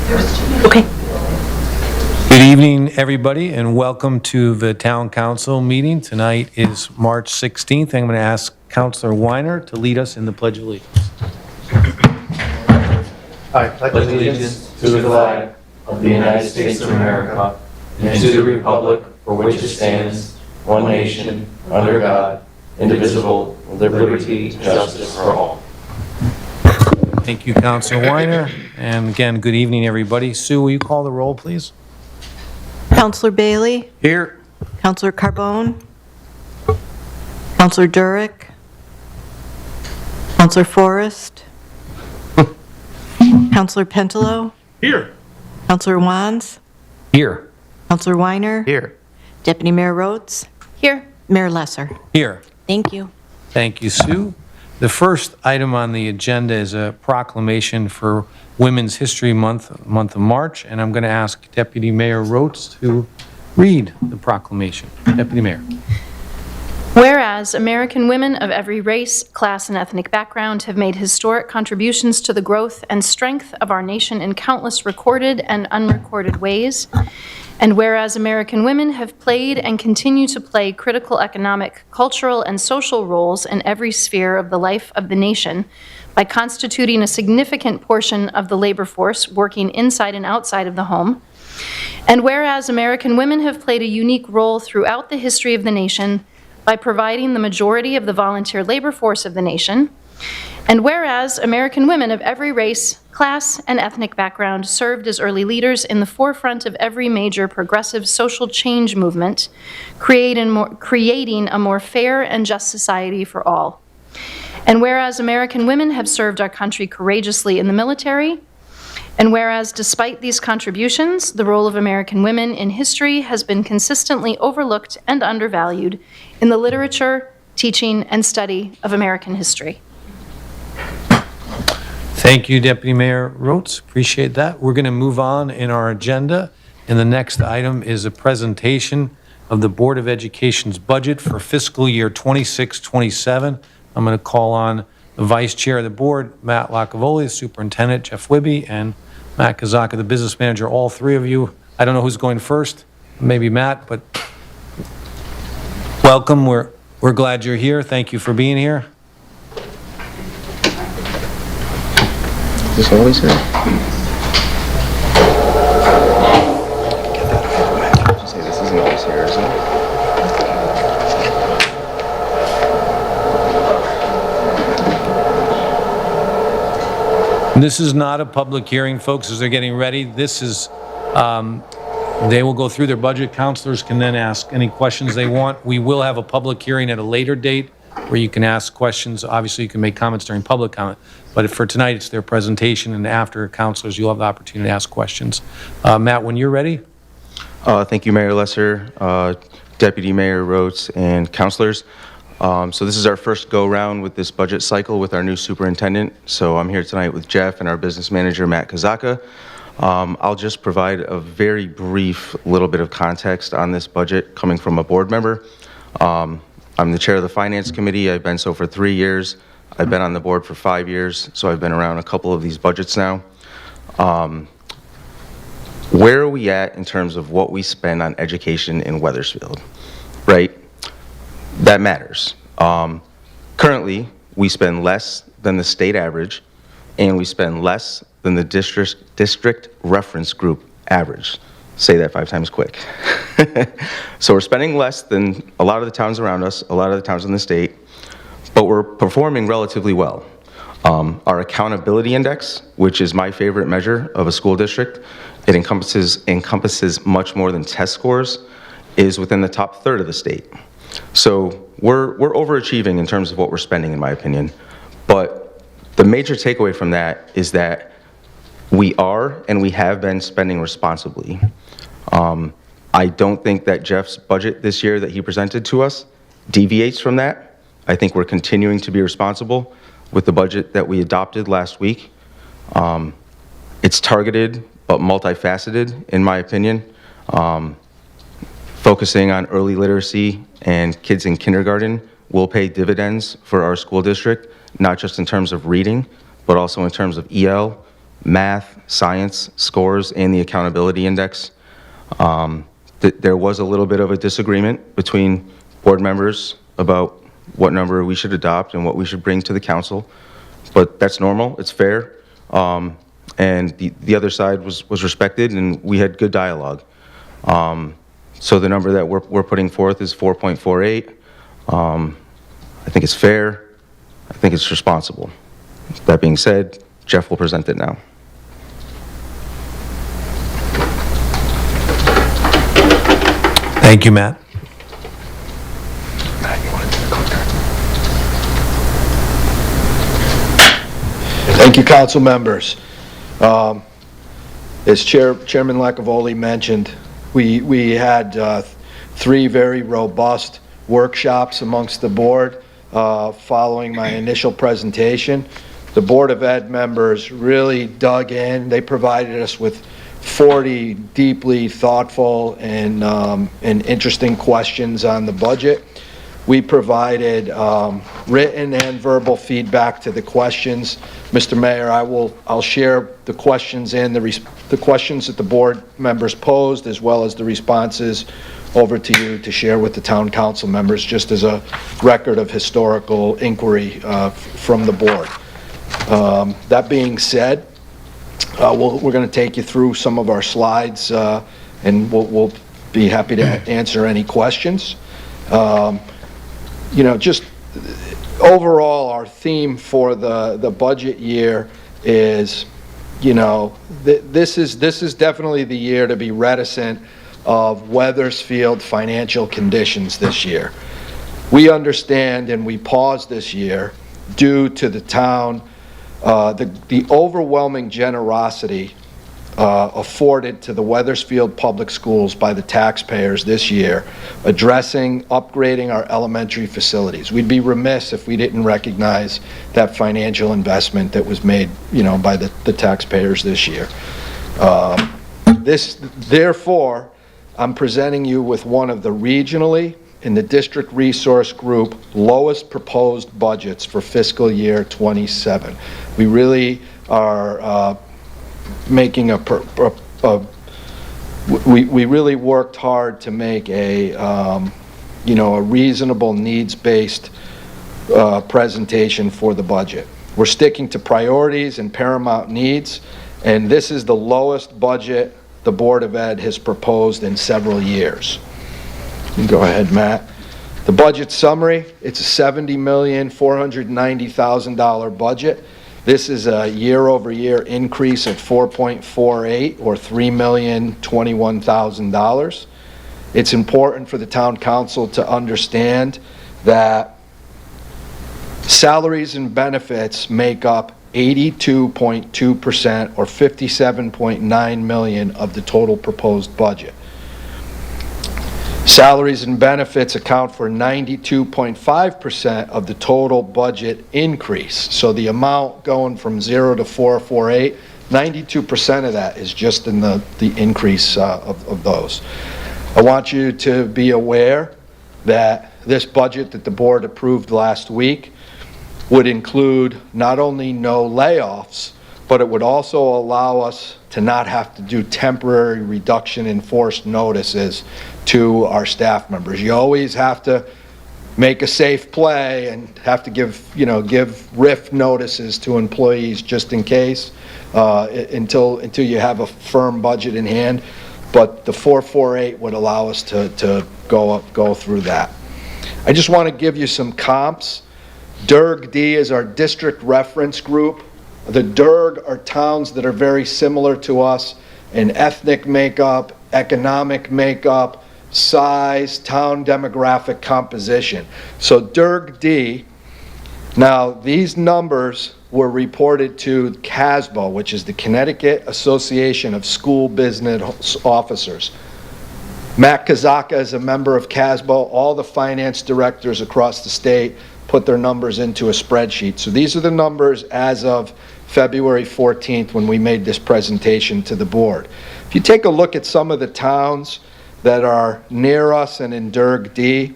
Okay. Good evening, everybody, and welcome to the Town Council meeting. Tonight is March 16th. I'm going to ask Councilor Weiner to lead us in the Pledge of Allegiance. I pledge allegiance to the flag of the United States of America and to the republic for which it stands, one nation, under God, indivisible, with liberty and justice for all. Thank you, Councilor Weiner. And again, good evening, everybody. Sue, will you call the roll, please? Councilor Bailey? Here. Councilor Carbone? Councilor Durick? Councilor Forrest? Councilor Pentelow? Here. Councilor Wands? Here. Councilor Weiner? Here. Deputy Mayor Rhodes? Here. Mayor Lesser? Here. Thank you. Thank you, Sue. The first item on the agenda is a proclamation for Women's History month of March, and I'm going to ask Deputy Mayor Rhodes to read the proclamation. Deputy Mayor. Whereas American women of every race, class, and ethnic background have made historic contributions to the growth and strength of our nation in countless recorded and unrecorded ways, and whereas American women have played and continue to play critical economic, cultural, and social roles in every sphere of the life of the nation by constituting a significant portion of the labor force working inside and outside of the home, and whereas American women have played a unique role throughout the history of the nation by providing the majority of the volunteer labor force of the nation, and whereas American women of every race, class, and ethnic background served as early leaders in the forefront of every major progressive social change movement, creating a more fair and just society for all. And whereas American women have served our country courageously in the military, and whereas despite these contributions, the role of American women in history has been consistently overlooked and undervalued in the literature, teaching, and study of American history. Thank you, Deputy Mayor Rhodes. Appreciate that. We're going to move on in our agenda, and the next item is a presentation of the Board of Education's budget for fiscal year 26-27. I'm going to call on the Vice Chair of the Board, Matt Lacavoli, the Superintendent, Jeff Wibby, and Matt Kazaka, the Business Manager. All three of you. I don't know who's going first. Maybe Matt, but welcome. We're glad you're here. Thank you for being here. Is this always here? Say this isn't always here, is it? This is not a public hearing, folks, as they're getting ready. This is, they will go through their budget. Councilors can then ask any questions they want. We will have a public hearing at a later date where you can ask questions. Obviously, you can make comments during public comment, but for tonight, it's their presentation, and after councilors, you'll have the opportunity to ask questions. Matt, when you're ready. Thank you, Mayor Lesser, Deputy Mayor Rhodes, and councilors. So this is our first go-round with this budget cycle with our new superintendent. So I'm here tonight with Jeff and our business manager, Matt Kazaka. I'll just provide a very brief little bit of context on this budget coming from a board member. I'm the chair of the Finance Committee. I've been so for 3 years. I've been on the board for 5 years, so I've been around a couple of these budgets now. Where are we at in terms of what we spend on education in Wethersfield, right? That matters. Currently, we spend less than the state average, and we spend less than the district reference group average. Say that 5 times quick. So we're spending less than a lot of the towns around us, a lot of the towns in the state, but we're performing relatively well. Our accountability index, which is my favorite measure of a school district, it encompasses much more than test scores, is within the top third of the state. So we're overachieving in terms of what we're spending, in my opinion. But the major takeaway from that is that we are and we have been spending responsibly. I don't think that Jeff's budget this year that he presented to us deviates from that. I think we're continuing to be responsible with the budget that we adopted last week. It's targeted but multifaceted, in my opinion. Focusing on early literacy and kids in kindergarten will pay dividends for our school district, not just in terms of reading, but also in terms of EL, math, science scores, and the accountability index. There was a little bit of a disagreement between board members about what number we should adopt and what we should bring to the council, but that's normal, it's fair. And the other side was respected, and we had good dialogue. So the number that we're putting forth is 4.48. I think it's fair. I think it's responsible. That being said, Jeff will present it now. Thank you, Matt. Thank you, council members. As Chairman Lacavoli mentioned, we had 3 very robust workshops amongst the board following my initial presentation. The Board of Ed members really dug in. They provided us with 40 deeply thoughtful and interesting questions on the budget. We provided written and verbal feedback to the questions. Mr. Mayor, I'll share the questions and the questions that the board members posed, as well as the responses, over to you to share with the town council members, just as a record of historical inquiry from the board. That being said, we're going to take you through some of our slides, and we'll be happy to answer any questions. You know, just overall, our theme for the budget year is, you know, this is definitely the year to be reticent of Wethersfield financial conditions this year. We understand, and we paused this year due to the town, the overwhelming generosity afforded to the Wethersfield Public Schools by the taxpayers this year, upgrading our elementary facilities. We'd be remiss if we didn't recognize that financial investment that was made, you know, by the taxpayers this year. Therefore, I'm presenting you with one of the regionally in the district resource group lowest proposed budgets for fiscal year 27. We really are making we really worked hard to make a you know, a reasonable needs-based presentation for the budget. We're sticking to priorities and paramount needs, and this is the lowest budget the Board of Ed has proposed in several years. Go ahead, Matt. The budget summary, it's a $70,490,000 budget. This is a year-over-year increase of 4.48, or $3,021,000. It's important for the town council to understand that salaries and benefits make up 82.2%, or $57.9 million of the total proposed budget. Salaries and benefits account for 92.5% of the total budget increase. So the amount going from 0 to 448, 92% of that is just in the increase of those. I want you to be aware that this budget that the board approved last week would include not only no layoffs, but it would also allow us to not have to do temporary reduction in force notices to our staff members. You always have to make a safe play and have to give RIF notices to employees just in case until you have a firm budget in hand. But the 448 would allow us to go through that. I just want to give you some comps. DIRG-D is our district reference group. The DIRG are towns that are very similar to us in ethnic makeup, economic makeup, size, town demographic composition. So DIRG-D, now these numbers were reported to CASBO, which is the Connecticut Association of School Business Officers. Matt Kazaka is a member of CASBO. All the finance directors across the state put their numbers into a spreadsheet. So these are the numbers as of February 14th when we made this presentation to the board. If you take a look at some of the towns that are near us and in DIRG-D,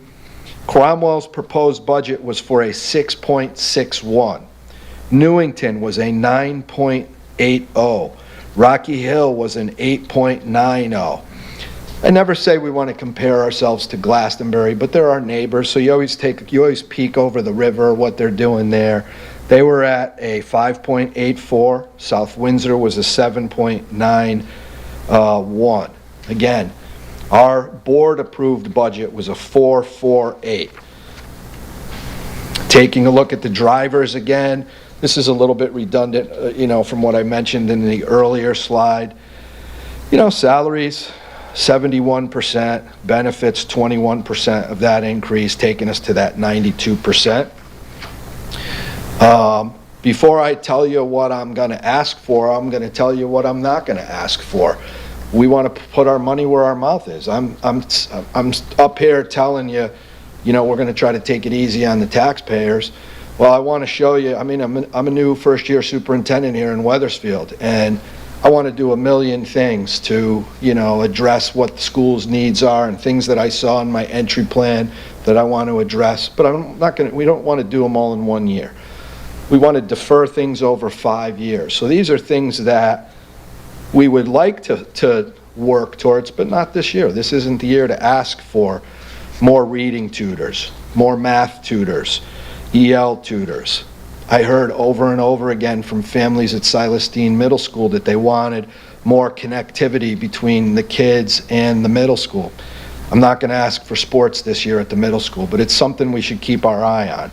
Cromwell's proposed budget was for a 6.61. Newington was a 9.0. 8.80. Rocky Hill was an 8.90. I never say we want to compare ourselves to Glastonbury, but they're our neighbors, so you always peek over the river, what they're doing there. They were at a 5.84. South Windsor was a 7.91. Again, our board-approved budget was a 448. Taking a look at the drivers again, this is a little bit redundant, from what I mentioned in the earlier slide. Salaries, 71%, benefits, 21% of that increase, taking us to that 92%. Before I tell you what I'm going to ask for, I'm going to tell you what I'm not going to ask for. We want to put our money where our mouth is. I'm up here telling you, we're going to try to take it easy on the taxpayers. Well, I want to show you, I'm a new first-year superintendent here in Wethersfield, and I want to do a million things to, address what the school's needs are and things that I saw in my entry plan that I want to address. But we don't want to do them all in 1 year. We want to defer things over 5 years. So these are things that we would like to work towards, but not this year. This isn't the year to ask for more reading tutors, more math tutors, EL tutors. I heard over and over again from families at Silas Deane Middle School that they wanted more connectivity between the kids and the middle school. I'm not going to ask for sports this year at the middle school, but it's something we should keep our eye on.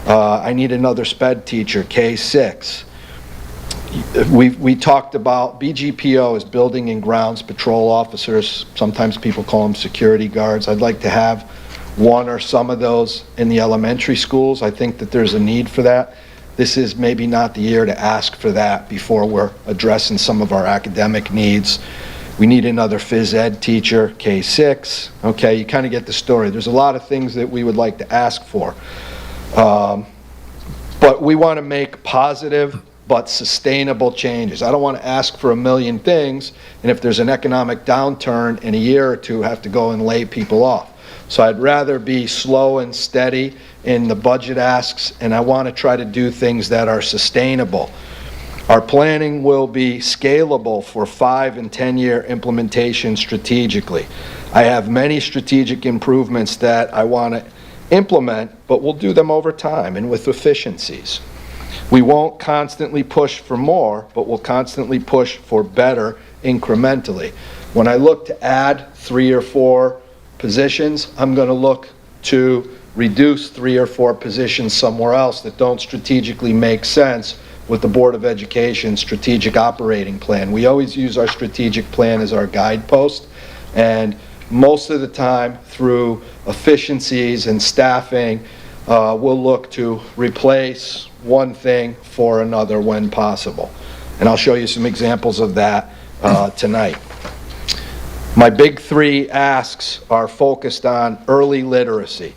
I need another SPED teacher, K6. We talked about BGPO is building and grounds patrol officers. Sometimes people call them security guards. I'd like to have one or some of those in the elementary schools. I think that there's a need for that. This is maybe not the year to ask for that before we're addressing some of our academic needs. We need another phys ed teacher, K6. Okay, you kind of get the story. There's a lot of things that we would like to ask for. But we want to make positive but sustainable changes. I don't want to ask for a million things, and if there's an economic downturn in a year or two, have to go and lay people off. So I'd rather be slow and steady in the budget asks, and I want to try to do things that are sustainable. Our planning will be scalable for 5 and 10-year implementation strategically. I have many strategic improvements that I want to implement, but we'll do them over time and with efficiencies. We won't constantly push for more, but we'll constantly push for better incrementally. When I look to add 3 or 4 positions, I'm going to look to reduce 3 or 4 positions somewhere else that don't strategically make sense with the Board of Education strategic operating plan. We always use our strategic plan as our guidepost, and most of the time through efficiencies and staffing, we'll look to replace one thing for another when possible. And I'll show you some examples of that tonight. My big 3 asks are focused on early literacy.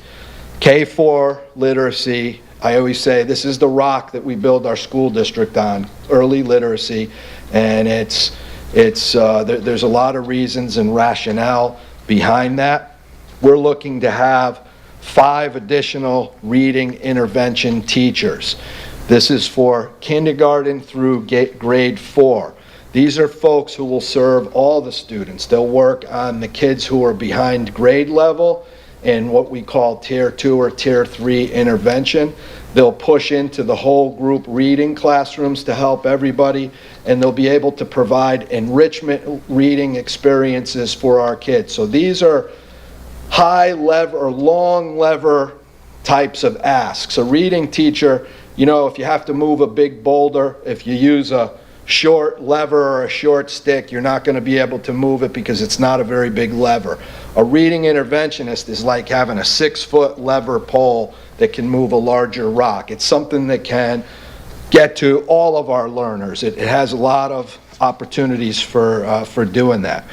K4 literacy, I always say this is the rock that we build our school district on, early literacy, and there's a lot of reasons and rationale behind that. We're looking to have 5 additional reading intervention teachers. This is for kindergarten through grade 4. These are folks who will serve all the students. They'll work on the kids who are behind grade level in what we call Tier 2 or Tier 3 intervention. They'll push into the whole group reading classrooms to help everybody, and they'll be able to provide enrichment reading experiences for our kids. So these are high lever or long lever types of asks. A reading teacher, if you have to move a big boulder, if you use a short lever or a short stick, you're not going to be able to move it because it's not a very big lever. A reading interventionist is like having a 6-foot lever pole that can move a larger rock. It's something that can get to all of our learners. It has a lot of opportunities for doing that.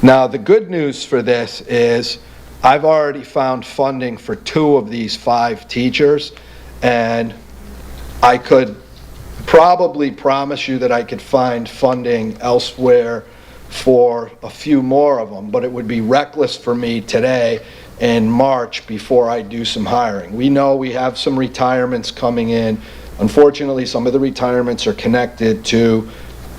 Now, the good news for this is I've already found funding for 2 of these 5 teachers, and I could probably promise you that I could find funding elsewhere for a few more of them, but it would be reckless for me today in March before I do some hiring. We know we have some retirements coming in Unfortunately, some of the retirements are connected to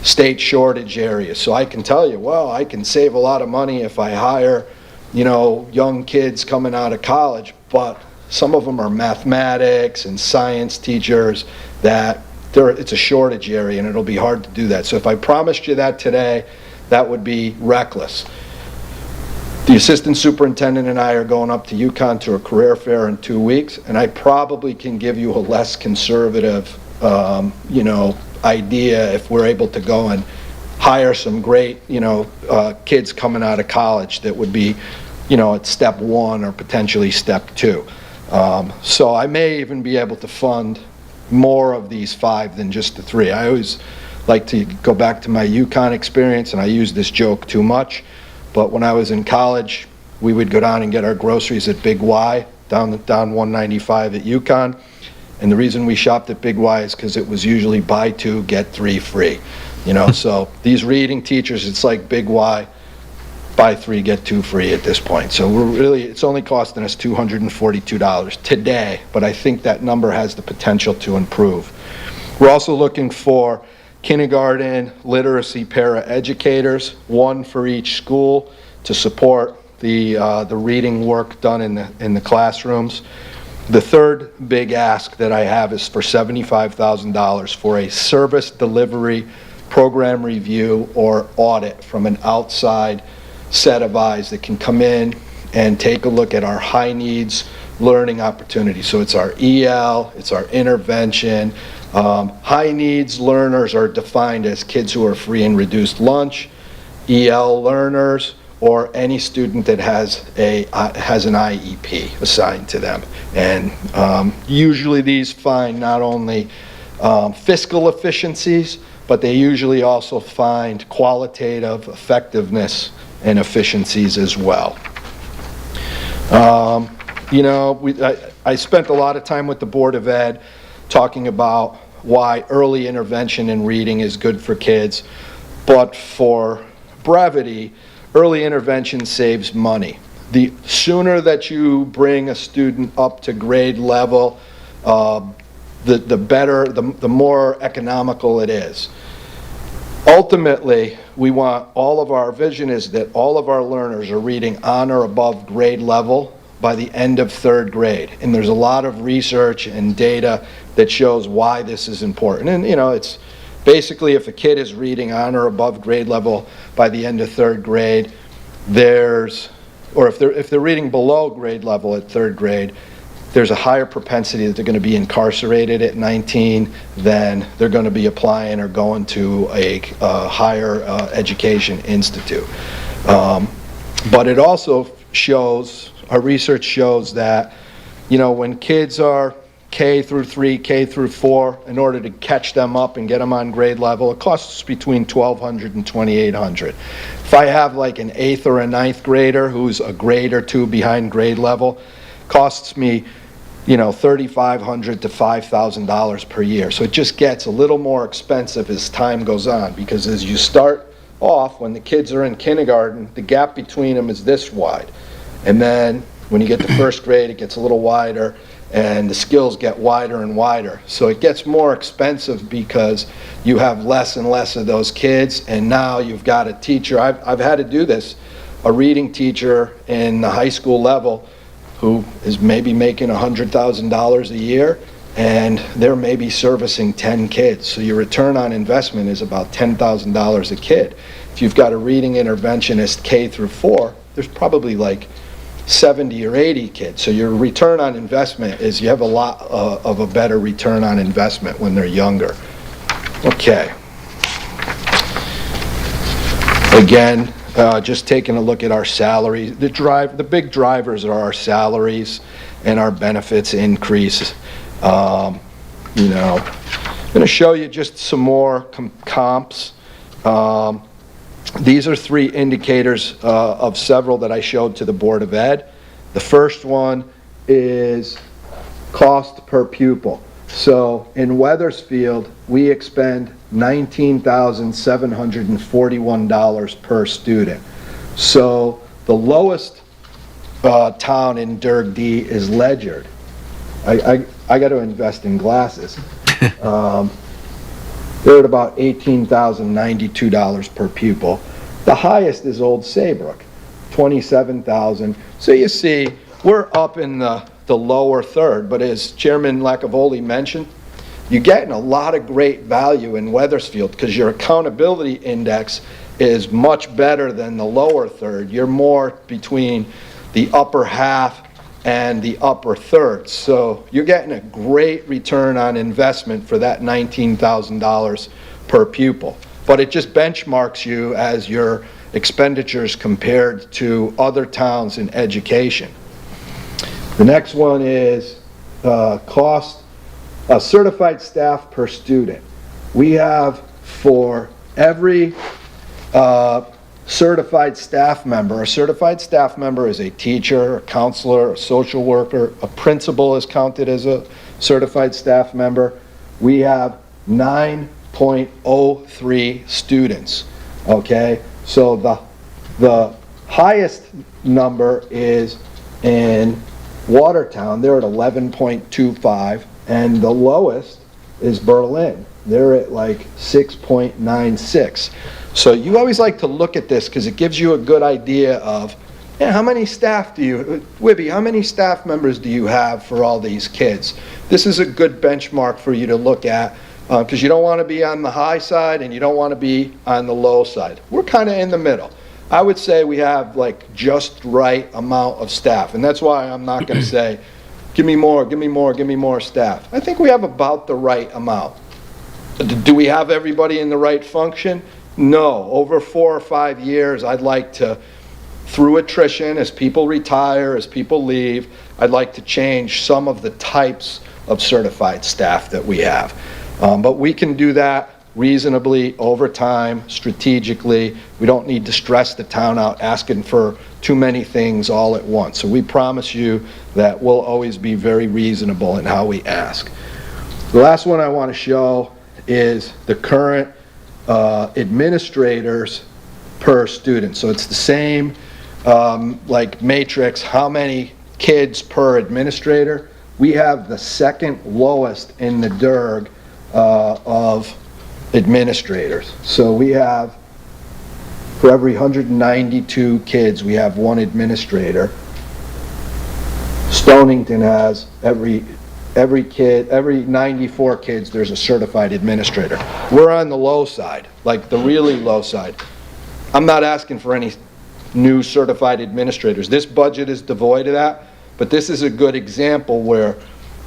state shortage areas. So I can tell you, well, I can save a lot of money if I hire, young kids coming out of college, but some of them are mathematics and science teachers that it's a shortage area and it'll be hard to do that. So if I promised you that today, that would be reckless. The assistant superintendent and I are going up to Econ to a career fair in 2 weeks, and I probably can give you a less conservative, idea if we're able to go and hire some great, kids coming out of college that would be, at step 1 or potentially step 2. So I may even be able to fund more of these 5 than just the 3. I always like to go back to my Econ experience, and I use this joke too much. But when I was in college, we would go down and get our groceries at Big Y, down 195 at Econ. And the reason we shopped at Big Y is because it was usually buy 2, get 3 free. So these reading teachers, it's like Big Y, buy 3, get 2 free at this point. So it's only costing us $242 today, but I think that number has the potential to improve. We're also looking for kindergarten literacy para-educators, 1 for each school to support the reading work done in the classrooms. The third big ask that I have is for $75,000 for a service delivery program review or audit from an outside set of eyes that can come in and take a look at our high needs learning opportunities. So it's our EL, it's our intervention. High needs learners are defined as kids who are free and reduced lunch, EL learners, or any student that has an IEP assigned to them. And usually these find not only fiscal efficiencies, but they usually also find qualitative effectiveness and efficiencies as well. I spent a lot of time with the Board of Ed talking about why early intervention in reading is good for kids, but for brevity, early intervention saves money. The sooner that you bring a student up to grade level, the better, the more economical it is. Ultimately, our vision is that all of our learners are reading on or above grade level by the end of 3rd grade. And there's a lot of research and data that shows why this is important. And it's basically if a kid is reading on or above grade level by the end of 3rd grade, if they're reading below grade level at 3rd grade, there's a higher propensity that they're going to be incarcerated at 19 than they're going to be applying or going to a higher education institute. But it also shows, our research shows that, when kids are K through 3, K through 4, in order to catch them up and get them on grade level, it costs between $1,200 and $2,800. If I have like an 8th or a 9th grader who's a grade or 2 behind grade level, costs me $3,500 to $5,000 per year. So it just gets a little more expensive as time goes on, because as you start off, when the kids are in kindergarten, the gap between them is this wide. And then when you get to 1st grade, it gets a little wider, and the skills get wider and wider. So it gets more expensive because you have less and less of those kids, and now you've got a teacher. I've had to do this, a reading teacher in the high school level who is maybe making $100,000 a year, and they're maybe servicing 10 kids. So your return on investment is about $10,000 a kid. If you've got a reading interventionist K through 4, there's probably like 70 or 80 kids. So your return on investment is, you have a lot of a better return on investment when they're younger. Okay. Again, just taking a look at our salaries. The big drivers are our salaries and our benefits increase. I'm going to show you just some more comps. These are 3 indicators of several that I showed to the Board of Ed. The first one is cost per pupil. So in Wethersfield, we expend $19,741 per student. So the lowest town in Durg D is Ledyard. I got to invest in glasses. They're at about $18,092 per pupil. The highest is Old Saybrook, $27,000. So you see, we're up in the lower third, but as Chairman Lacavoli mentioned, you're getting a lot of great value in Wethersfield because your accountability index is much better than the lower third. You're more between the upper half and the upper third. So you're getting a great return on investment for that $19,000 per pupil. But it just benchmarks you as your expenditures compared to other towns in education. The next one is cost certified staff per student. We have for every certified staff member. A certified staff member is a teacher, a counselor, a social worker, a principal is counted as a certified staff member. We have 9.03 students, okay? So the highest number is in Watertown, they're at 11.25, and the lowest is Berlin. They're at like 6.96. So you always like to look at this because it gives you a good idea of, how many staff do you, Wibby, how many staff members do you have for all these kids? This is a good benchmark for you to look at because you don't want to be on the high side and you don't want to be on the low side. We're kind of in the middle. I would say we have like just right amount of staff, and that's why I'm not going to say, give me more, give me more, give me more staff. I think we have about the right amount. Do we have everybody in the right function? No. Over 4 or 5 years, I'd like to, through attrition, as people retire, as people leave, I'd like to change some of the types of certified staff that we have. But we can do that reasonably over time, strategically. We don't need to stress the town out asking for too many things all at once. So we promise you that we'll always be very reasonable in how we ask. The last one I want to show is the current administrators per student. So it's the same like matrix, how many kids per administrator. We have the second lowest in the DERG of administrators. So we have, for every 192 kids, we have one administrator. Stonington has every 94 kids, there's a certified administrator. We're on the low side, like the really low side. I'm not asking for any new certified administrators. This budget is devoid of that, but this is a good example where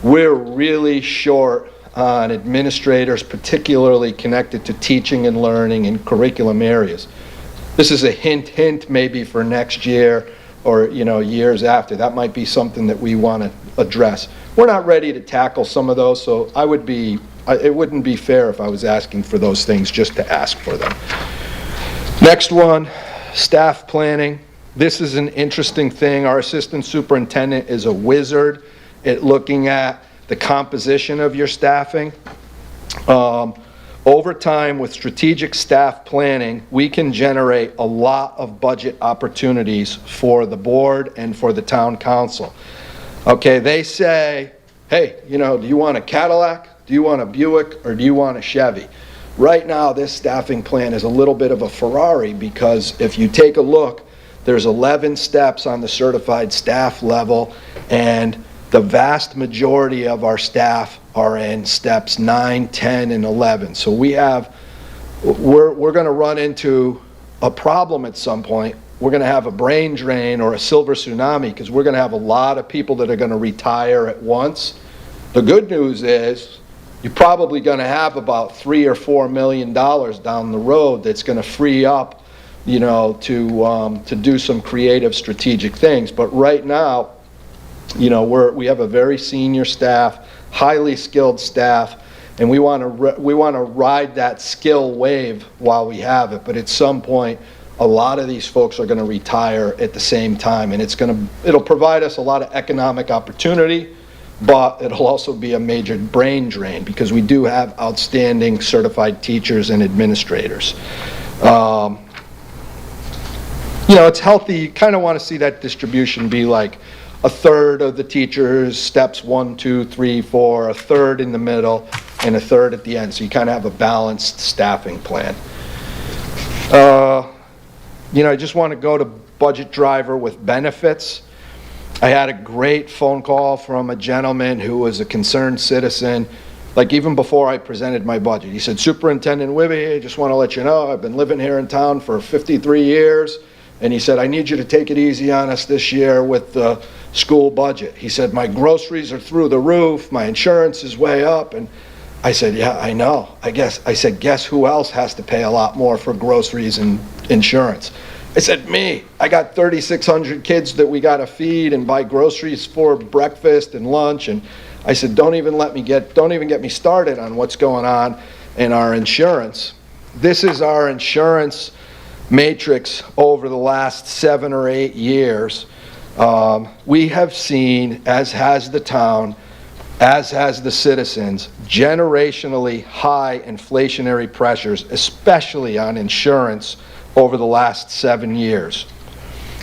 we're really short on administrators, particularly connected to teaching and learning in curriculum areas. This is a hint maybe for next year or years after. That might be something that we want to address. We're not ready to tackle some of those, so it wouldn't be fair if I was asking for those things just to ask for them. Next one, staff planning. This is an interesting thing. Our assistant superintendent is a wizard at looking at the composition of your staffing. Over time, with strategic staff planning, we can generate a lot of budget opportunities for the board and for the town council. Okay, they say, hey, do you want a Cadillac? Do you want a Buick? Or do you want a Chevy? Right now, this staffing plan is a little bit of a Ferrari because if you take a look, there's 11 steps on the certified staff level, and the vast majority of our staff are in steps 9, 10, and 11. So we're going to run into a problem at some point. We're going to have a brain drain or a silver tsunami because we're going to have a lot of people that are going to retire at once. The good news is you're probably going to have about $3 or $4 million down the road that's going to free up, to do some creative strategic things. But right now, we have a very senior staff, highly skilled staff, and we want to ride that skill wave while we have it. But at some point, a lot of these folks are going to retire at the same time, and it'll provide us a lot of economic opportunity, but it'll also be a major brain drain because we do have outstanding certified teachers and administrators. It's healthy. You kind of want to see that distribution be like a third of the teachers, steps 1, 2, 3, 4, a third in the middle, and a third at the end. So you kind of have a balanced staffing plan. I just want to go to budget driver with benefits. I had a great phone call from a gentleman who was a concerned citizen, like even before I presented my budget. He said, Superintendent Wibby, I just want to let you know, I've been living here in town for 53 years. And he said, I need you to take it easy on us this year with the school budget. He said, my groceries are through the roof, my insurance is way up. And I said, yeah, I know. I said, guess who else has to pay a lot more for groceries and insurance? I said, me. I got 3,600 kids that we got to feed and buy groceries for breakfast and lunch. And I said, don't even get me started on what's going on in our insurance. This is our insurance matrix over the last 7 or 8 years. We have seen, as has the town, as has the citizens, generationally high inflationary pressures, especially on insurance over the last 7 years.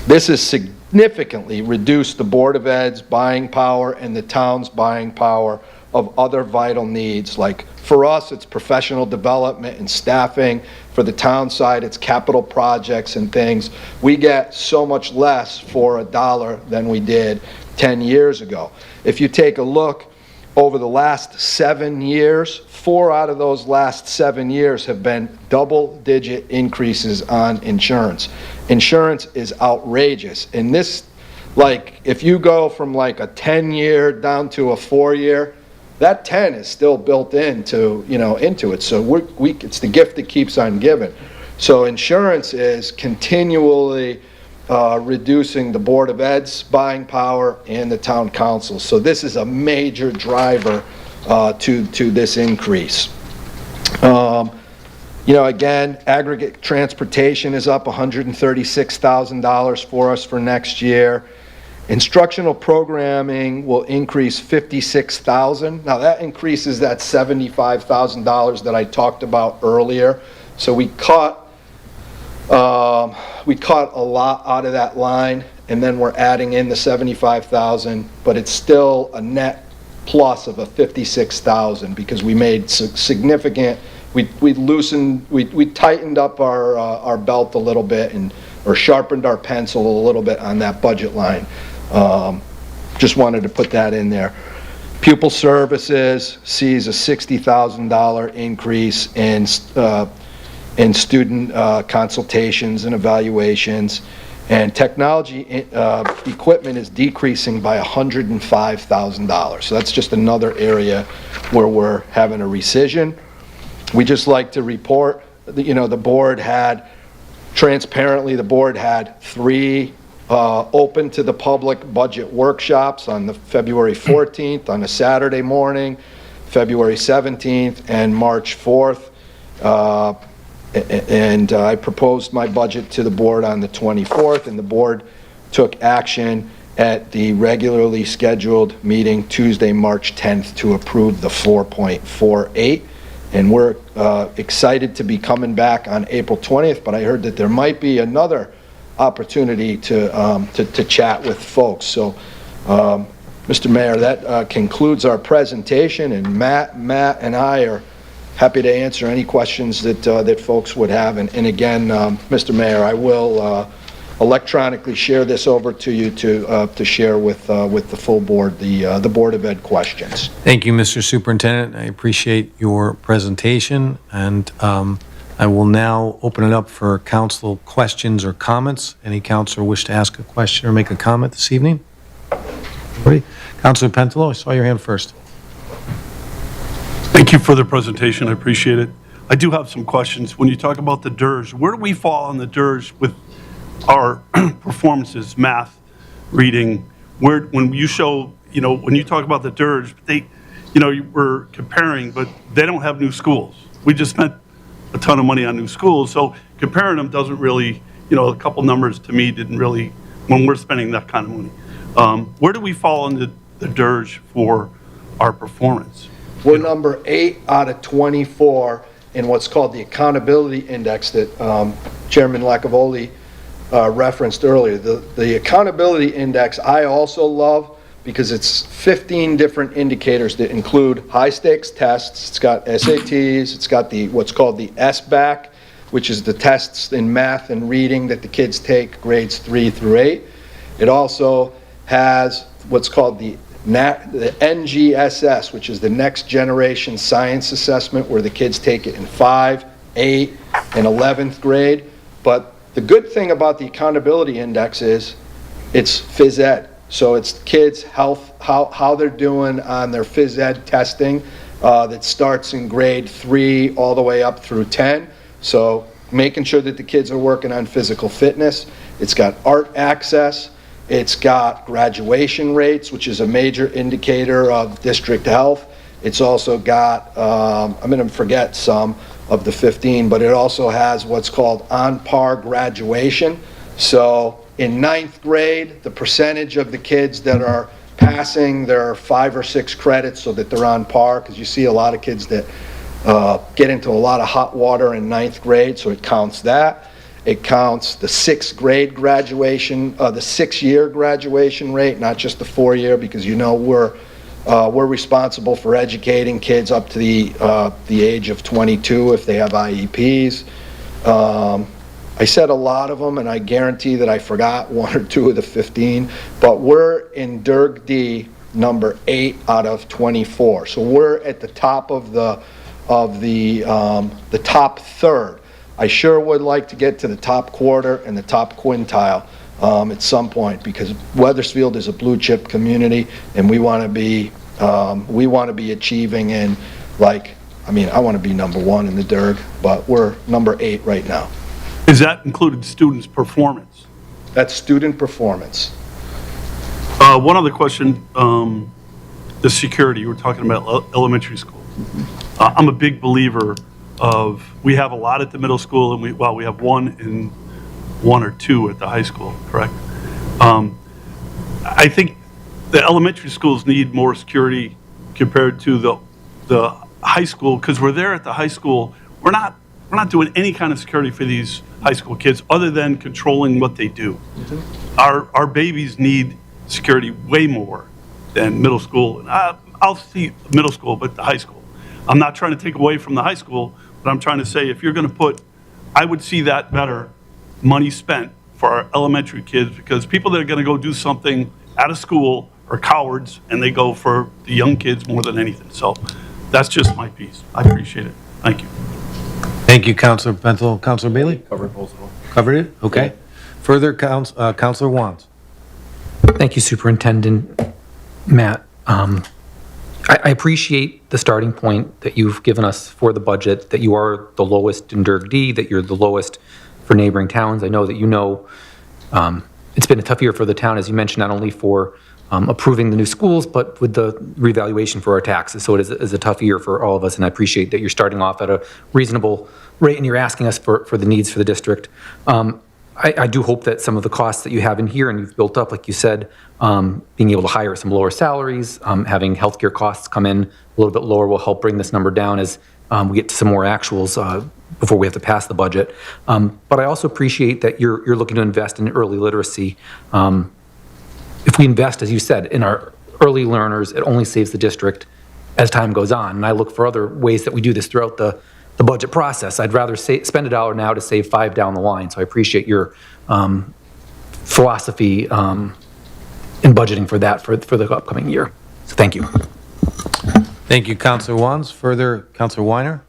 This has significantly reduced the Board of Ed's buying power and the town's buying power of other vital needs. Like for us, it's professional development and staffing. For the town side, it's capital projects and things. We get so much less for a dollar than we did 10 years ago. If you take a look over the last 7 years, 4 out of those last 7 years have been double-digit increases on insurance. Insurance is outrageous. And this, like, if you go from like a 10-year down to a 4-year, that 10 is still built into it. So it's the gift that keeps on giving. So insurance is continually reducing the Board of Ed's buying power and the town council. So this is a major driver to this increase. Again, aggregate transportation is up $136,000 for us for next year. Instructional programming will increase $56,000. Now that increases that $75,000 that I talked about earlier. So we cut a lot out of that line, and then we're adding in the $75,000, but it's still a net plus of a $56,000 because we made significant. We tightened up our belt a little bit or sharpened our pencil a little bit on that budget line. Just wanted to put that in there. Pupil services sees a $60,000 increase in student consultations and evaluations, and technology equipment is decreasing by $105,000. So that's just another area where we're having a rescission. We just like to report, the board had, transparently, the board had 3 open to the public budget workshops on the February 14th, on a Saturday morning, February 17th, and March 4th. And I proposed my budget to the board on the 24th, and the board took action at the regularly scheduled meeting Tuesday, March 10th, to approve the 4.48. And we're excited to be coming back on April 20th, but I heard that there might be another opportunity to chat with folks. So, Mr. Mayor, that concludes our presentation, and Matt and I are happy to answer any questions that folks would have. And again, Mr. Mayor, I will electronically share this over to you to share with the full board, the Board of Ed questions. Thank you, Mr. Superintendent. I appreciate your presentation, and I will now open it up for council questions or comments. Any councilor wish to ask a question or make a comment this evening? Anybody? Councilor Pentelo, I saw your hand first. Thank you for the presentation. I appreciate it. I do have some questions. When you talk about the DERS, where do we fall on the DERS with our performances, math, reading? When you show, when you talk about the DERS, we're comparing, but they don't have new schools. We just spent a ton of money on new schools, so comparing them doesn't really, a couple numbers to me didn't really, when we're spending that kind of money. Where do we fall on the DERS for our performance? We're number 8 out of 24 in what's called the accountability index that Chairman Lacavoli referenced earlier. The accountability index I also love, because it's 15 different indicators that include high-stakes tests. It's got SATs. It's got what's called the SBAC, which is the tests in math and reading that the kids take grades 3 through 8. It also has what's called the NGSS, which is the Next Generation Science Assessment, where the kids take it in 5, 8, and 11th grade. But the good thing about the accountability index is it's phys ed. So it's kids' health, how they're doing on their phys ed testing that starts in grade 3 all the way up through 10. So making sure that the kids are working on physical fitness. It's got art access. It's got graduation rates, which is a major indicator of district health. It's also got, I'm going to forget some of the 15, but it also has what's called on-par graduation. So in 9th grade, the percentage of the kids that are passing their 5 or 6 credits so that they're on par, because you see a lot of kids that get into a lot of hot water in 9th grade, so it counts that. It counts the 6th grade graduation, the 6-year graduation rate, not just the 4-year, because you know we're responsible for educating kids up to the age of 22 if they have IEPs. I said a lot of them, and I guarantee that I forgot 1 or 2 of the 15, but we're in DIRG D number 8 out of 24. So we're at the top of the top third. I sure would like to get to the top quarter and the top quintile at some point, because Wethersfield is a blue chip community, and we want to be achieving in, like, I mean, I want to be number 1 in the DIRG, but we're number 8 right now. Is that included students' performance? That's student performance. One other question, the security, you were talking about elementary school. I'm a big believer of, we have a lot at the middle school, and we have 1 or 2 at the high school, correct? I think the elementary schools need more security compared to the high school, because we're there at the high school. We're not doing any kind of security for these high school kids other than controlling what they do. Mm-hmm. Our babies need security way more than middle school. I'll see middle school, but the high school. I'm not trying to take away from the high school, but I'm trying to say, if you're going to put, I would see that better money spent for our elementary kids, because people that are going to go do something out of school are cowards, and they go for the young kids more than anything. So that's just my piece. I appreciate it. Thank you. Thank you, Councilor Pentel. Councilor Bailey? Covered both of them. Covered it? Okay. Further, Councilor Wands. Thank you, Superintendent Matt. I appreciate the starting point that you've given us for the budget, that you are the lowest in DIRG D, that you're the lowest for neighboring towns. I know that it's been a tough year for the town, as you mentioned, not only for approving the new schools, but with the revaluation for our taxes. So it is a tough year for all of us, and I appreciate that you're starting off at a reasonable rate and you're asking us for the needs for the district. I do hope that some of the costs that you have in here and you've built up, like you said, being able to hire some lower salaries, having healthcare costs come in a little bit lower will help bring this number down as we get to some more actuals before we have to pass the budget. But I also appreciate that you're looking to invest in early literacy. If we invest, as you said, in our early learners, it only saves the district as time goes on. And I look for other ways that we do this throughout the budget process. I'd rather spend $1 now to save 5 down the line. So I appreciate your philosophy in budgeting for that for the upcoming year. So thank you. Thank you, Councilor Wands. Further, Councilor Weiner?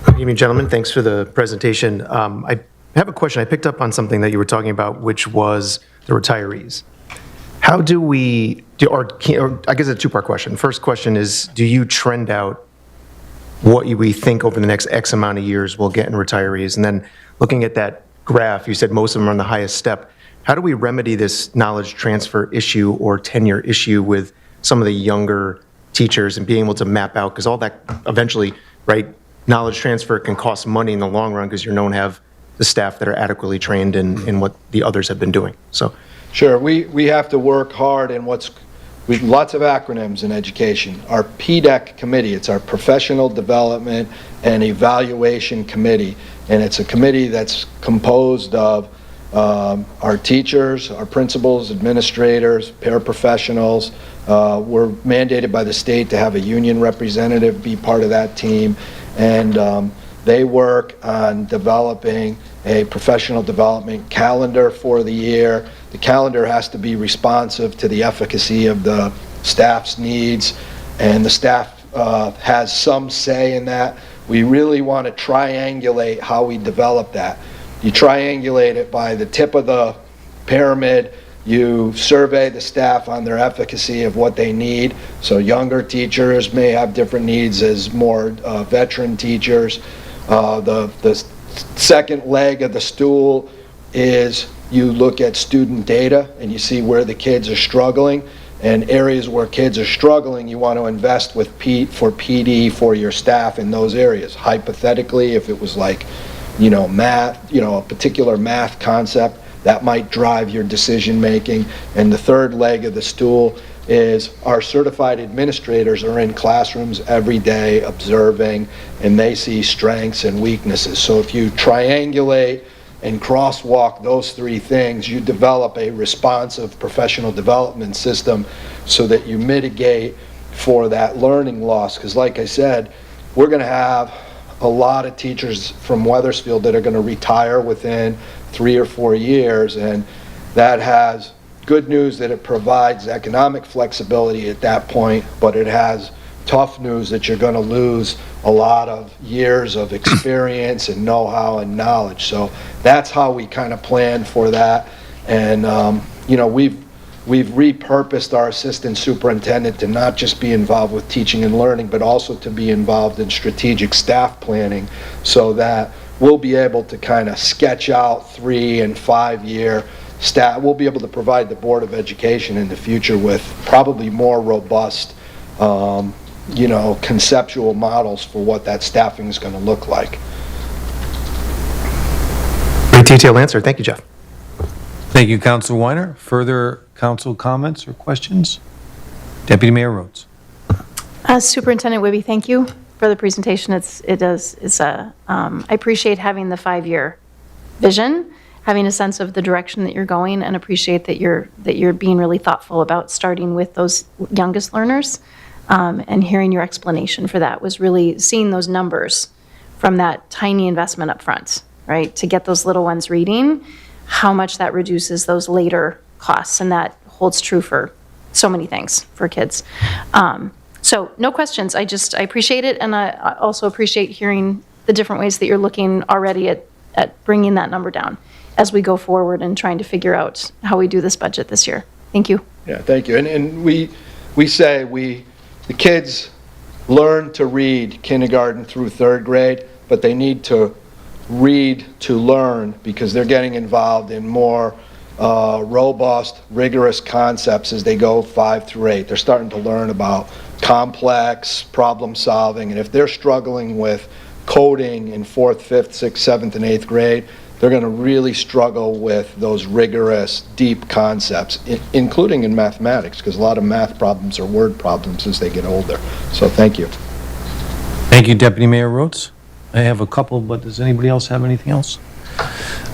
Good evening, gentlemen. Thanks for the presentation. I have a question. I picked up on something that you were talking about, which was the retirees. How do we, or I guess it's a 2-part question. First question is, do you trend out what we think over the next X amount of years we'll get in retirees? And then looking at that graph, you said most of them are on the highest step. How do we remedy this knowledge transfer issue or tenure issue with some of the younger teachers and being able to map out, because all that eventually, right, knowledge transfer can cost money in the long run because you don't have the staff that are adequately trained in what the others have been doing. So. Sure, we have to work hard in with lots of acronyms in education. Our PDEC committee, it's our Professional Development and Evaluation Committee, and it's a committee that's composed of our teachers, our principals, administrators, paraprofessionals. We're mandated by the state to have a union representative be part of that team, and they work on developing a professional development calendar for the year. The calendar has to be responsive to the efficacy of the staff's needs, and the staff has some say in that. We really want to triangulate how we develop that. You triangulate it by the tip of the pyramid. You survey the staff on their efficacy of what they need. So younger teachers may have different needs as more veteran teachers. The second leg of the stool is you look at student data and you see where the kids are struggling, and areas where kids are struggling you want to invest with for PD for your staff in those areas. Hypothetically, if it was like, math, a particular math concept, that might drive your decision making. And the third leg of the stool is our certified administrators are in classrooms every day observing, and they see strengths and weaknesses. So if you triangulate and crosswalk those three things, you develop a responsive professional development system so that you mitigate for that learning loss. Because like I said, we're going to have a lot of teachers from Wethersfield that are going to retire within 3 or 4 years, and that has good news that it provides economic flexibility at that point, but it has tough news that you're going to lose a lot of years of experience and know-how and knowledge. So that's how we kind of plan for that. And we've repurposed our assistant superintendent to not just be involved with teaching and learning, but also to be involved in strategic staff planning, so that we'll be able to kind of sketch out 3 and 5 year staff. We'll be able to provide the Board of Education in the future with probably more robust conceptual models for what that staffing is going to look like. Great detailed answer. Thank you, Jeff. Thank you, Councilor Weiner. Further council comments or questions? Deputy Mayor Rhodes. Superintendent Wibby, thank you for the presentation. I appreciate having the 5-year vision, having a sense of the direction that you're going, and appreciate that you're being really thoughtful about starting with those youngest learners. And hearing your explanation for that was really seeing those numbers from that tiny investment up front, right? To get those little ones reading, how much that reduces those later costs, and that holds true for so many things for kids. So no questions. I appreciate it, and I also appreciate hearing the different ways that you're looking already at bringing that number down as we go forward and trying to figure out how we do this budget this year. Thank you. Yeah, thank you. And we say the kids learn to read kindergarten through 3rd grade, but they need to read to learn, because they're getting involved in more robust, rigorous concepts as they go 5 through 8. They're starting to learn about complex problem solving, and if they're struggling with coding in 4th, 5th, 6th, 7th, and 8th grade, they're going to really struggle with those rigorous, deep concepts, including in mathematics, because a lot of math problems are word problems as they get older. So thank you. Thank you, Deputy Mayor Rhodes. I have a couple, but does anybody else have anything else?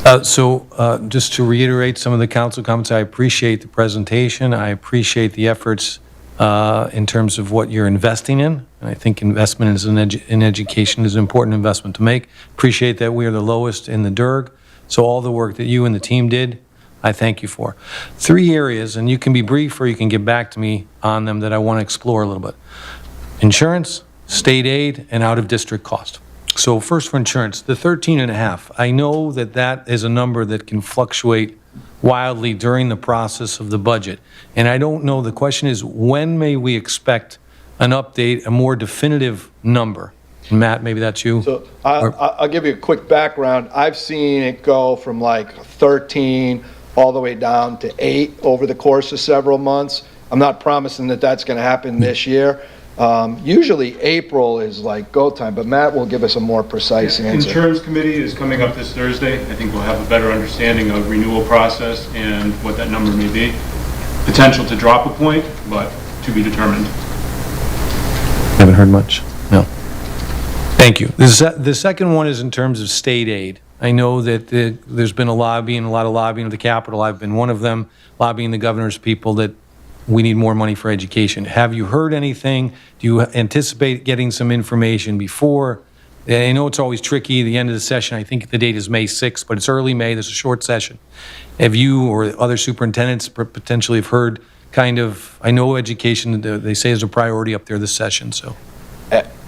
Just to reiterate some of the council comments, I appreciate the presentation. I appreciate the efforts in terms of what you're investing in. And I think investment in education is an important investment to make. Appreciate that we are the lowest in the DIRG. So all the work that you and the team did, I thank you for. 3 areas, and you can be brief or you can get back to me on them, that I want to explore a little bit. Insurance, state aid, and out-of-district cost. So first for insurance, the 13.5. I know that is a number that can fluctuate wildly during the process of the budget. And I don't know, the question is, when may we expect an update, a more definitive number? Matt, maybe that's you. So I'll give you a quick background. I've seen it go from like 13 all the way down to 8 over the course of several months. I'm not promising that that's going to happen this year. Usually April is like go time, but Matt will give us a more precise answer. Insurance committee is coming up this Thursday. I think we'll have a better understanding of renewal process and what that number may be. Potential to drop a point, but to be determined. Haven't heard much. No. Thank you. The second one is in terms of state aid. I know that there's been a lot of lobbying of the Capitol. I've been one of them, lobbying the governor's people that we need more money for education. Have you heard anything? Do you anticipate getting some information before? I know it's always tricky, the end of the session. I think the date is May 6th, but it's early May. There's a short session. Have you or other superintendents potentially have heard kind of, I know education, they say is a priority up there this session, so.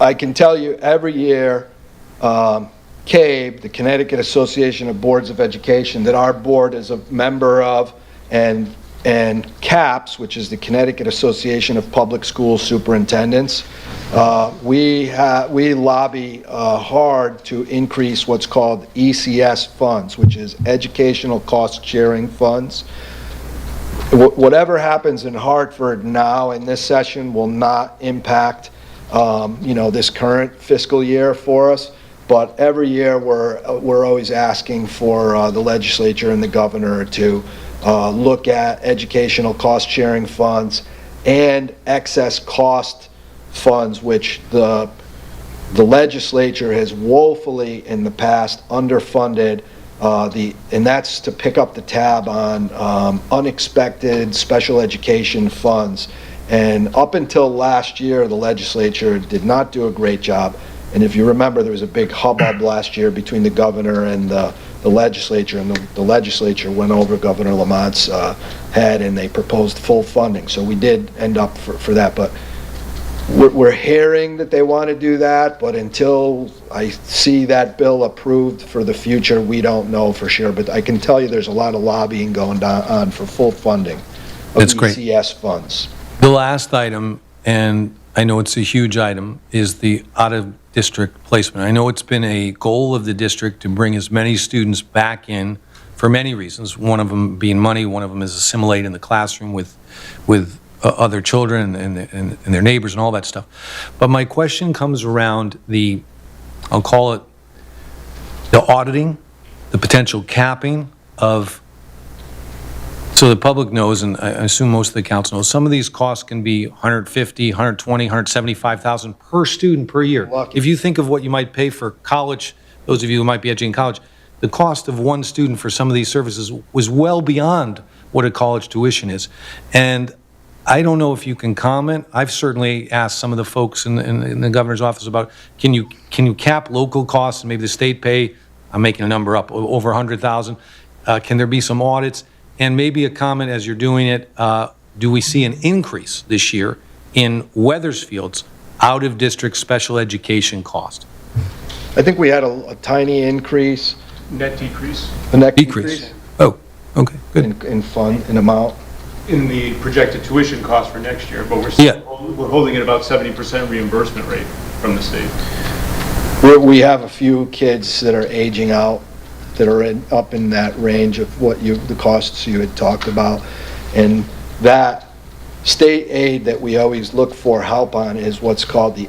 I can tell you every year, CABE, the Connecticut Association of Boards of Education, that our board is a member of, and CAPS, which is the Connecticut Association of Public School Superintendents, we lobby hard to increase what's called ECS funds, which is Educational Cost Sharing Funds. Whatever happens in Hartford now in this session will not impact this current fiscal year for us, but every year we're always asking for the legislature and the governor to look at educational cost sharing funds and excess cost funds, which the legislature has woefully in the past underfunded, and that's to pick up the tab on unexpected special education funds. And up until last year, the legislature did not do a great job. And if you remember, there was a big hubbub last year between the governor and the legislature, and the legislature went over Governor Lamont's head, and they proposed full funding. So we did end up for that, but we're hearing that they want to do that, but until I see that bill approved for the future, we don't know for sure. But I can tell you there's a lot of lobbying going on for full funding of That's great. ECS funds. The last item, and I know it's a huge item, is the out-of-district placement. I know it's been a goal of the district to bring as many students back in for many reasons, one of them being money, one of them is assimilate in the classroom with other children and their neighbors and all that stuff. But my question comes around I'll call it the auditing, the potential capping of, so the public knows, and I assume most of the council knows, some of these costs can be $150,000, $120,000, $175,000 per student per year. Lucky. If you think of what you might pay for college, those of you who might be educating college, the cost of one student for some of these services was well beyond what a college tuition is. And I don't know if you can comment. I've certainly asked some of the folks in the governor's office about, can you cap local costs and maybe the state pay, I'm making a number up, over 100,000. Can there be some audits? And maybe a comment as you're doing it, do we see an increase this year in Wethersfield's out-of-district special education cost? I think we had a tiny increase. Net decrease A net Decrease. Oh, okay, good. in fund, in amount. in the projected tuition cost for next year, but we're holding at about 70% reimbursement rate from the state. We have a few kids that are aging out that are up in that range of the costs you had talked about. And that state aid that we always look for help on is what's called the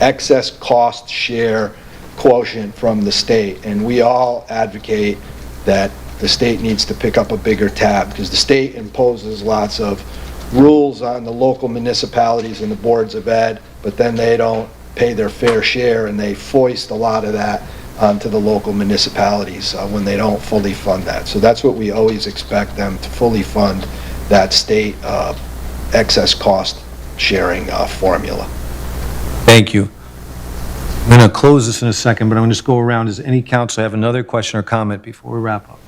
excess cost share quotient from the state. And we all advocate that the state needs to pick up a bigger tab, because the state imposes lots of rules on the local municipalities and the boards of ed, but then they don't pay their fair share, and they foist a lot of that onto the local municipalities when they don't fully fund that. So that's what we always expect them to fully fund, that state excess cost sharing formula. Thank you. I'm going to close this in a second, but I'm going to just go around. Does any council have another question or comment before we wrap up?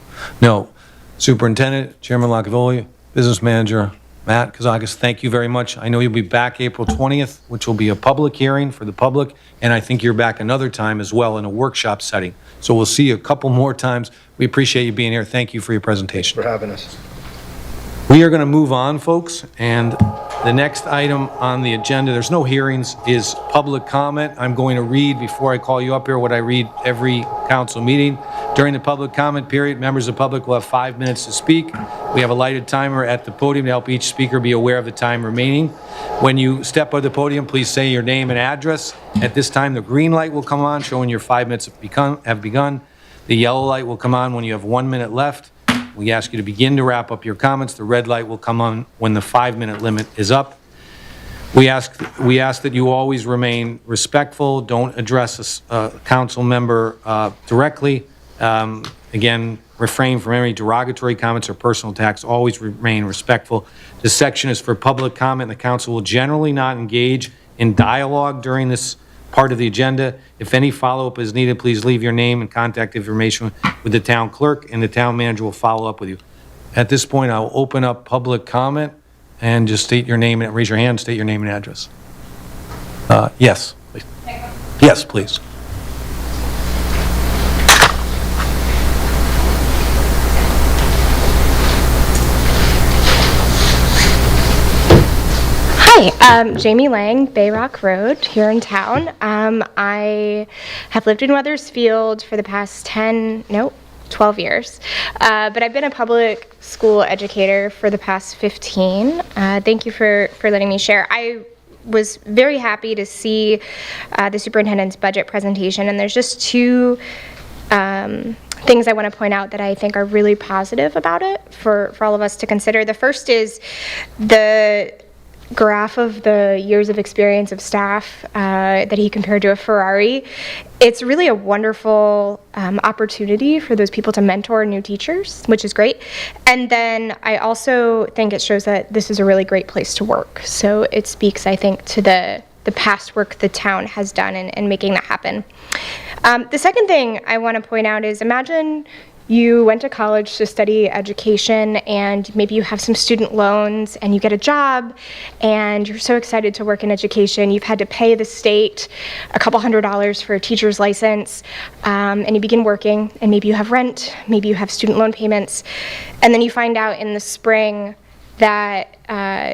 No. Superintendent, Chairman Locavoli, Business Manager Matt Kazakis, thank you very much. I know you'll be back April 20th, which will be a public hearing for the public, and I think you're back another time as well in a workshop setting. So we'll see you a couple more times. We appreciate you being here. Thank you for your presentation. For having us. We are going to move on, folks, and the next item on the agenda, there's no hearings, is public comment. I'm going to read, before I call you up here, what I read every council meeting. During the public comment period, members of the public will have 5 minutes to speak. We have a lighted timer at the podium to help each speaker be aware of the time remaining. When you step on the podium, please say your name and address. At this time, the green light will come on, showing your 5 minutes have begun. The yellow light will come on when you have 1 minute left. We ask you to begin to wrap up your comments. The red light will come on when the 5 minute limit is up. We ask that you always remain respectful. Don't address a council member directly. Again, refrain from any derogatory comments or personal attacks. Always remain respectful. This section is for public comment. The council will generally not engage in dialogue during this part of the agenda. If any follow-up is needed, please leave your name and contact information with the town clerk, and the town manager will follow up with you. At this point, I'll open up public comment, and just state your name and raise your hand, state your name and address. Yes, please. Yes, please. Hi, Jamie Lang, Bay Rock Road, here in town. I have lived in Weathersfield for the past 12 years, but I've been a public school educator for the past 15. Thank you for letting me share. I was very happy to see the superintendent's budget presentation, and there's just two things I want to point out that I think are really positive about it for all of us to consider. The first is the graph of the years of experience of staff that he compared to a Ferrari. It's really a wonderful opportunity for those people to mentor new teachers, which is great. And then I also think it shows that this is a really great place to work. So it speaks, I think, to the past work the town has done in making that happen. The second thing I want to point out is, imagine you went to college to study education, and maybe you have some student loans, and you get a job, and you're so excited to work in education. You've had to pay the state a couple $100s for a teacher's license, and you begin working, and maybe you have rent, maybe you have student loan payments, and then you find out in the spring that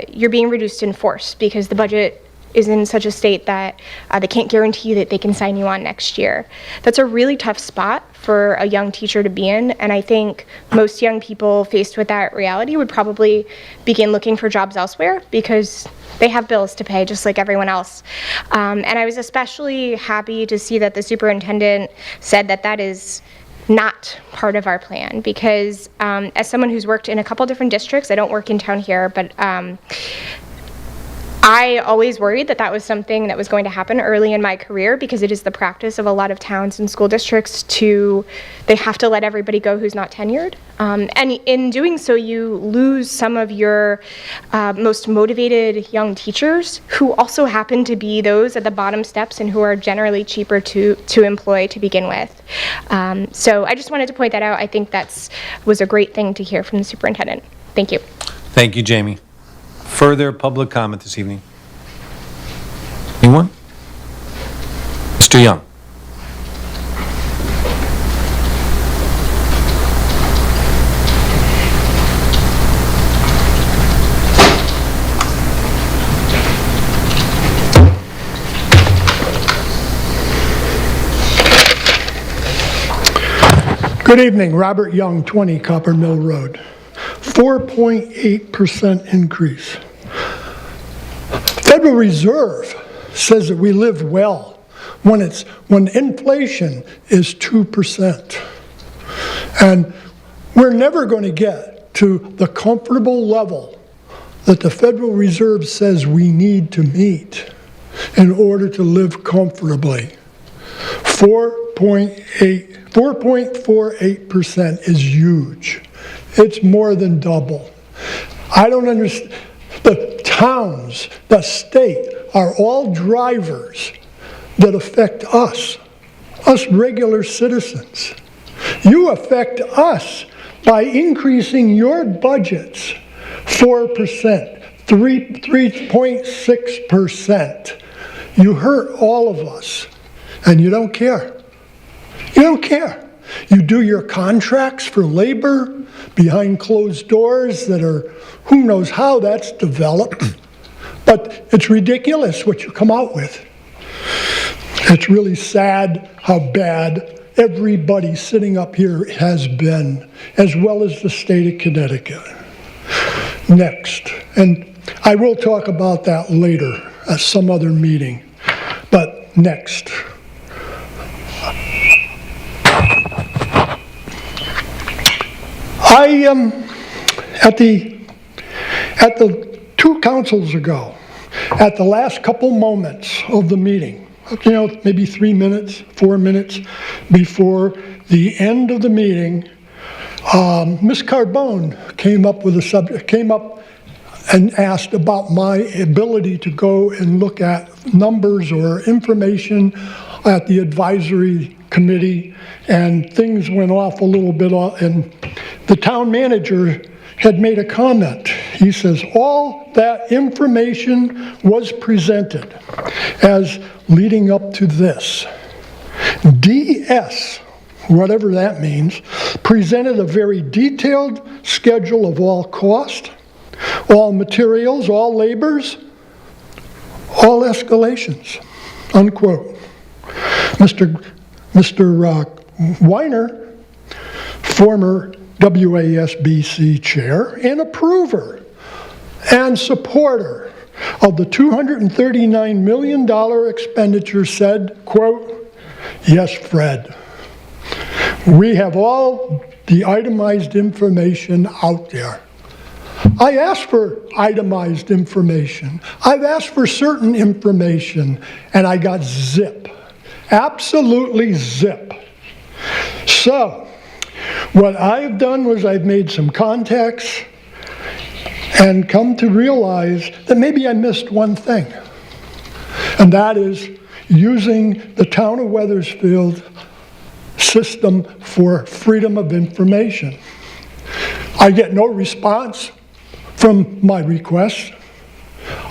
you're being reduced in force because the budget is in such a state that they can't guarantee that they can sign you on next year. That's a really tough spot for a young teacher to be in, and I think most young people faced with that reality would probably begin looking for jobs elsewhere because they have bills to pay just like everyone else. And I was especially happy to see that the superintendent said that that is not part of our plan, because as someone who's worked in a couple different districts, I don't work in town here, but I always worried that that was something that was going to happen early in my career, because it is the practice of a lot of towns and school districts they have to let everybody go who's not tenured. And in doing so, you lose some of your most motivated young teachers, who also happen to be those at the bottom steps and who are generally cheaper to employ to begin with. So I just wanted to point that out. I think that was a great thing to hear from the superintendent. Thank you. Thank you, Jamie. Further public comment this evening? Anyone? Mr. Young. Good evening, Robert Young, 20 Copper Mill Road. 4.8% increase. Federal Reserve says that we live well when inflation is 2%. And we're never going to get to the comfortable level that the Federal Reserve says we need to meet in order to live comfortably. 4.48% is huge. It's more than double. I don't understand. The towns, the state, are all drivers that affect us regular citizens. You affect us by increasing your budgets 4%, 3.6%. You hurt all of us, and you don't care. You don't care. You do your contracts for labor behind closed doors that are, who knows how that's developed, but it's ridiculous what you come out with. It's really sad how bad everybody sitting up here has been, as well as the state of Connecticut. Next, and I will talk about that later at some other meeting, but next. At the 2 councils ago, at the last couple moments of the meeting, maybe 3 minutes, 4 minutes before the end of the meeting, Ms. Carbone came up and asked about my ability to go and look at numbers or information at the advisory committee, and things went off a little bit, and the town manager had made a comment. He says, all that information was presented as leading up to this. DS, whatever that means, presented a very detailed schedule of all cost, all materials, all labors, all escalations, unquote. Mr. Weiner, former WASBC chair and approver and supporter of the $239 million expenditure, said, quote, "Yes, Fred, we have all the itemized information out there." I asked for itemized information. I've asked for certain information, and I got zip. Absolutely zip. So, what I've done was I've made some contacts and come to realize that maybe I missed one thing, and that is using the town of Wethersfield system for freedom of information. I get no response from my requests.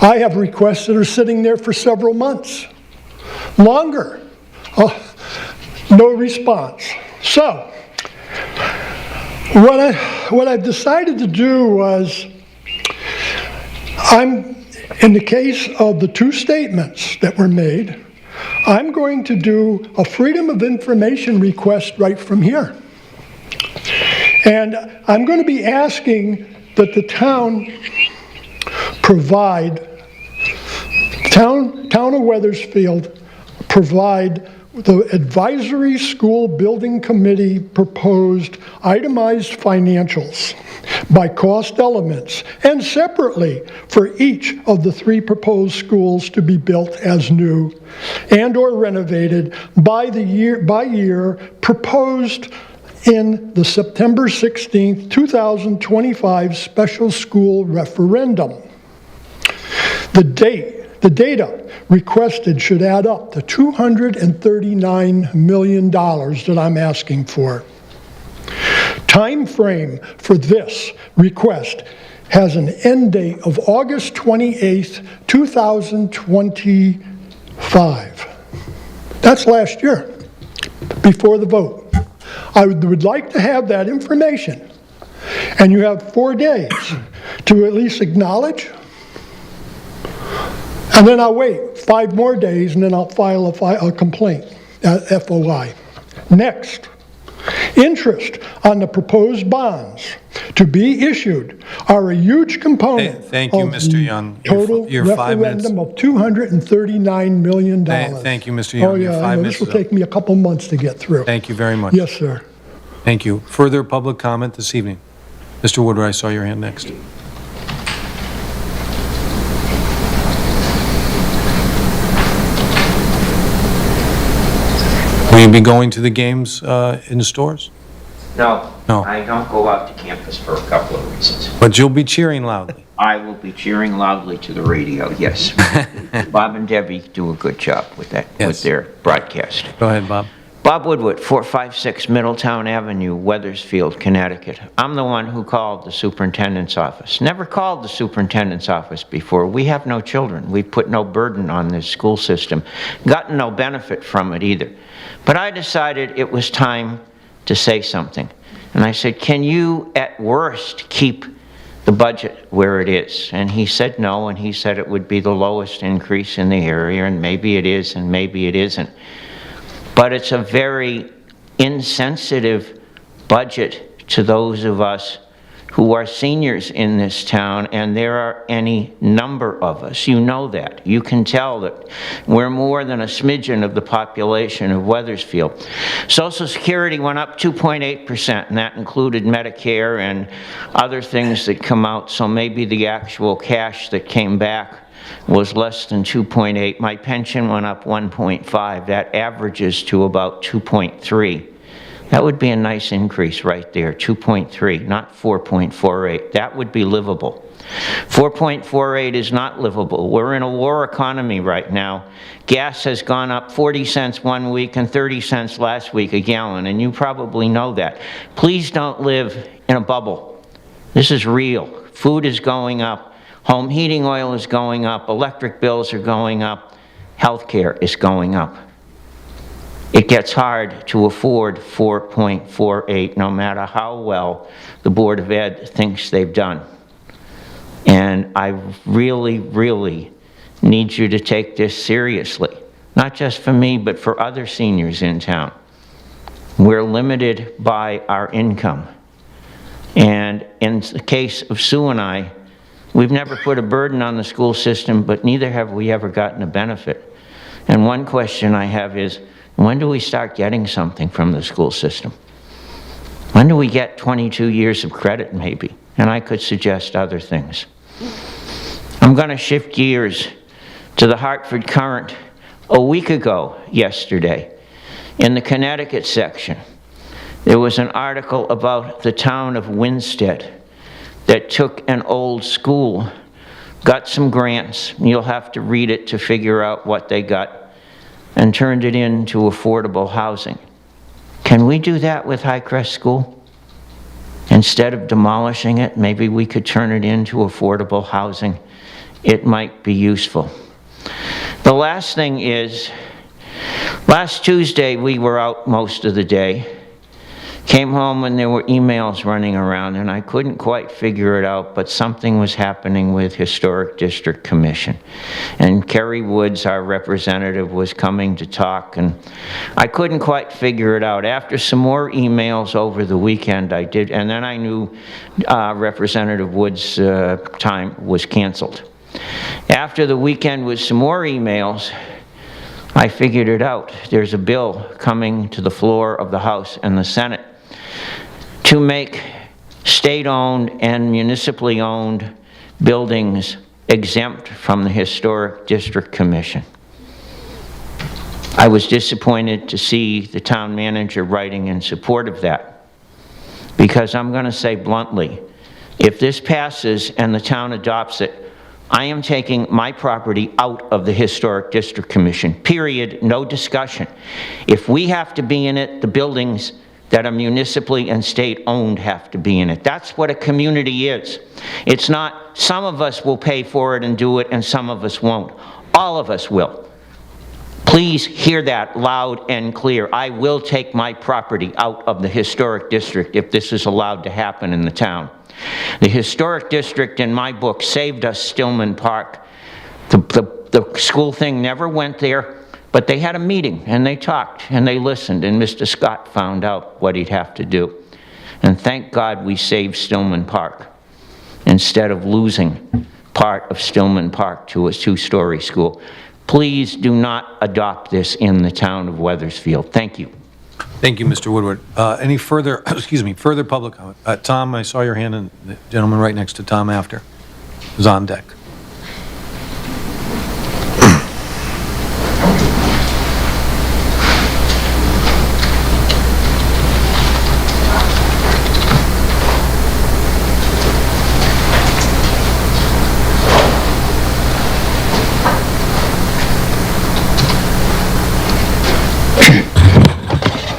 I have requests that are sitting there for several months, longer. No response. So, what I've decided to do was, in the case of the two statements that were made, I'm going to do a freedom of information request right from here. And I'm going to be asking that the town provide, town of Wethersfield provide the advisory school building committee proposed itemized financials by cost elements, and separately for each of the 3 proposed schools to be built as new and or renovated by year proposed in the September 16th, 2025 special school referendum. The data requested should add up to $239 million that I'm asking for. Time frame for this request has an end date of August 28th, 2025. That's last year, before the vote. I would like to have that information, and you have 4 days to at least acknowledge, and then I'll wait 5 more days, and then I'll file a complaint, FOI. Next, interest on the proposed bonds to be issued are a huge component Thank you, Mr. Young. total Your 5 minutes. referendum of $239 million. Thank you, Mr. Young. Oh, Your yeah, 5 I know. minutes This will is up. take me a couple months to get through. Thank you very much. Yes, sir. Thank you. Further public comment this evening? Mr. Woodward, I saw your hand next. Will you be going to the games in the stores? No, No. I don't go out to campus for a couple of reasons. But you'll be cheering loudly. I will be cheering loudly to the radio, yes. Bob and Debbie do a good job with that, Yes. with their broadcast. Go ahead, Bob. Bob Woodward, 456 Middletown Avenue, Wethersfield, Connecticut. I'm the one who called the superintendent's office. Never called the superintendent's office before. We have no children. We put no burden on this school system. Gotten no benefit from it either. But I decided it was time to say something. And I said, can you at worst keep the budget where it is? And he said no, and he said it would be the lowest increase in the area, and maybe it is, and maybe it isn't. But it's a very insensitive budget to those of us who are seniors in this town, and there are any number of us. You know that. You can tell that we're more than a smidgen of the population of Wethersfield. Social Security went up 2.8%, and that included Medicare and other things that come out, so maybe the actual cash that came back was less than 2.8. My pension went up 1.5. That averages to about 2.3. That would be a nice increase right there, 2.3, not 4.48. That would be livable. 4.48 is not livable. We're in a war economy right now. Gas has gone up 40 cents one week and 30 cents last week a gallon, and you probably know that. Please don't live in a bubble. This is real. Food is going up. Home heating oil is going up. Electric bills are going up. Healthcare is going up. It gets hard to afford 4.48, no matter how well the Board of Ed thinks they've done. And I really, really need you to take this seriously, not just for me, but for other seniors in town. We're limited by our income. And in the case of Sue and I, we've never put a burden on the school system, but neither have we ever gotten a benefit. And one question I have is, when do we start getting something from the school system? When do we get 22 years of credit, maybe? And I could suggest other things. I'm going to shift gears to the Hartford Courant. A week ago, yesterday, in the Connecticut section, there was an article about the town of Winstead that took an old school, got some grants, you'll have to read it to figure out what they got, and turned it into affordable housing. Can we do that with Highcrest School? Instead of demolishing it, maybe we could turn it into affordable housing. It might be useful. The last thing is, last Tuesday we were out most of the day. Came home and there were emails running around, and I couldn't quite figure it out, but something was happening with Historic District Commission. And Kerry Woods, our representative, was coming to talk, and I couldn't quite figure it out. After some more emails over the weekend, I did, and then I knew Representative Woods' time was canceled. After the weekend with some more emails, I figured it out. There's a bill coming to the floor of the House and the Senate to make state-owned and municipally owned buildings exempt from the Historic District Commission. I was disappointed to see the town manager writing in support of that, because I'm going to say bluntly, if this passes and the town adopts it, I am taking my property out of the Historic District Commission, period, no discussion. If we have to be in it, the buildings that are municipally and state-owned have to be in it. That's what a community is. It's not some of us will pay for it and do it and some of us won't. All of us will. Please hear that loud and clear. I will take my property out of the Historic District if this is allowed to happen in the town. The Historic District, in my book, saved us Stillman Park. The school thing never went there, but they had a meeting and they talked and they listened, and Mr. Scott found out what he'd have to do. And thank God we saved Stillman Park instead of losing part of Stillman Park to a two-story school. Please do not adopt this in the town of Wethersfield. Thank you. Thank you, Mr. Woodward. Any further, further public comment? Tom, I saw your hand, and the gentleman right next to Tom after is on deck.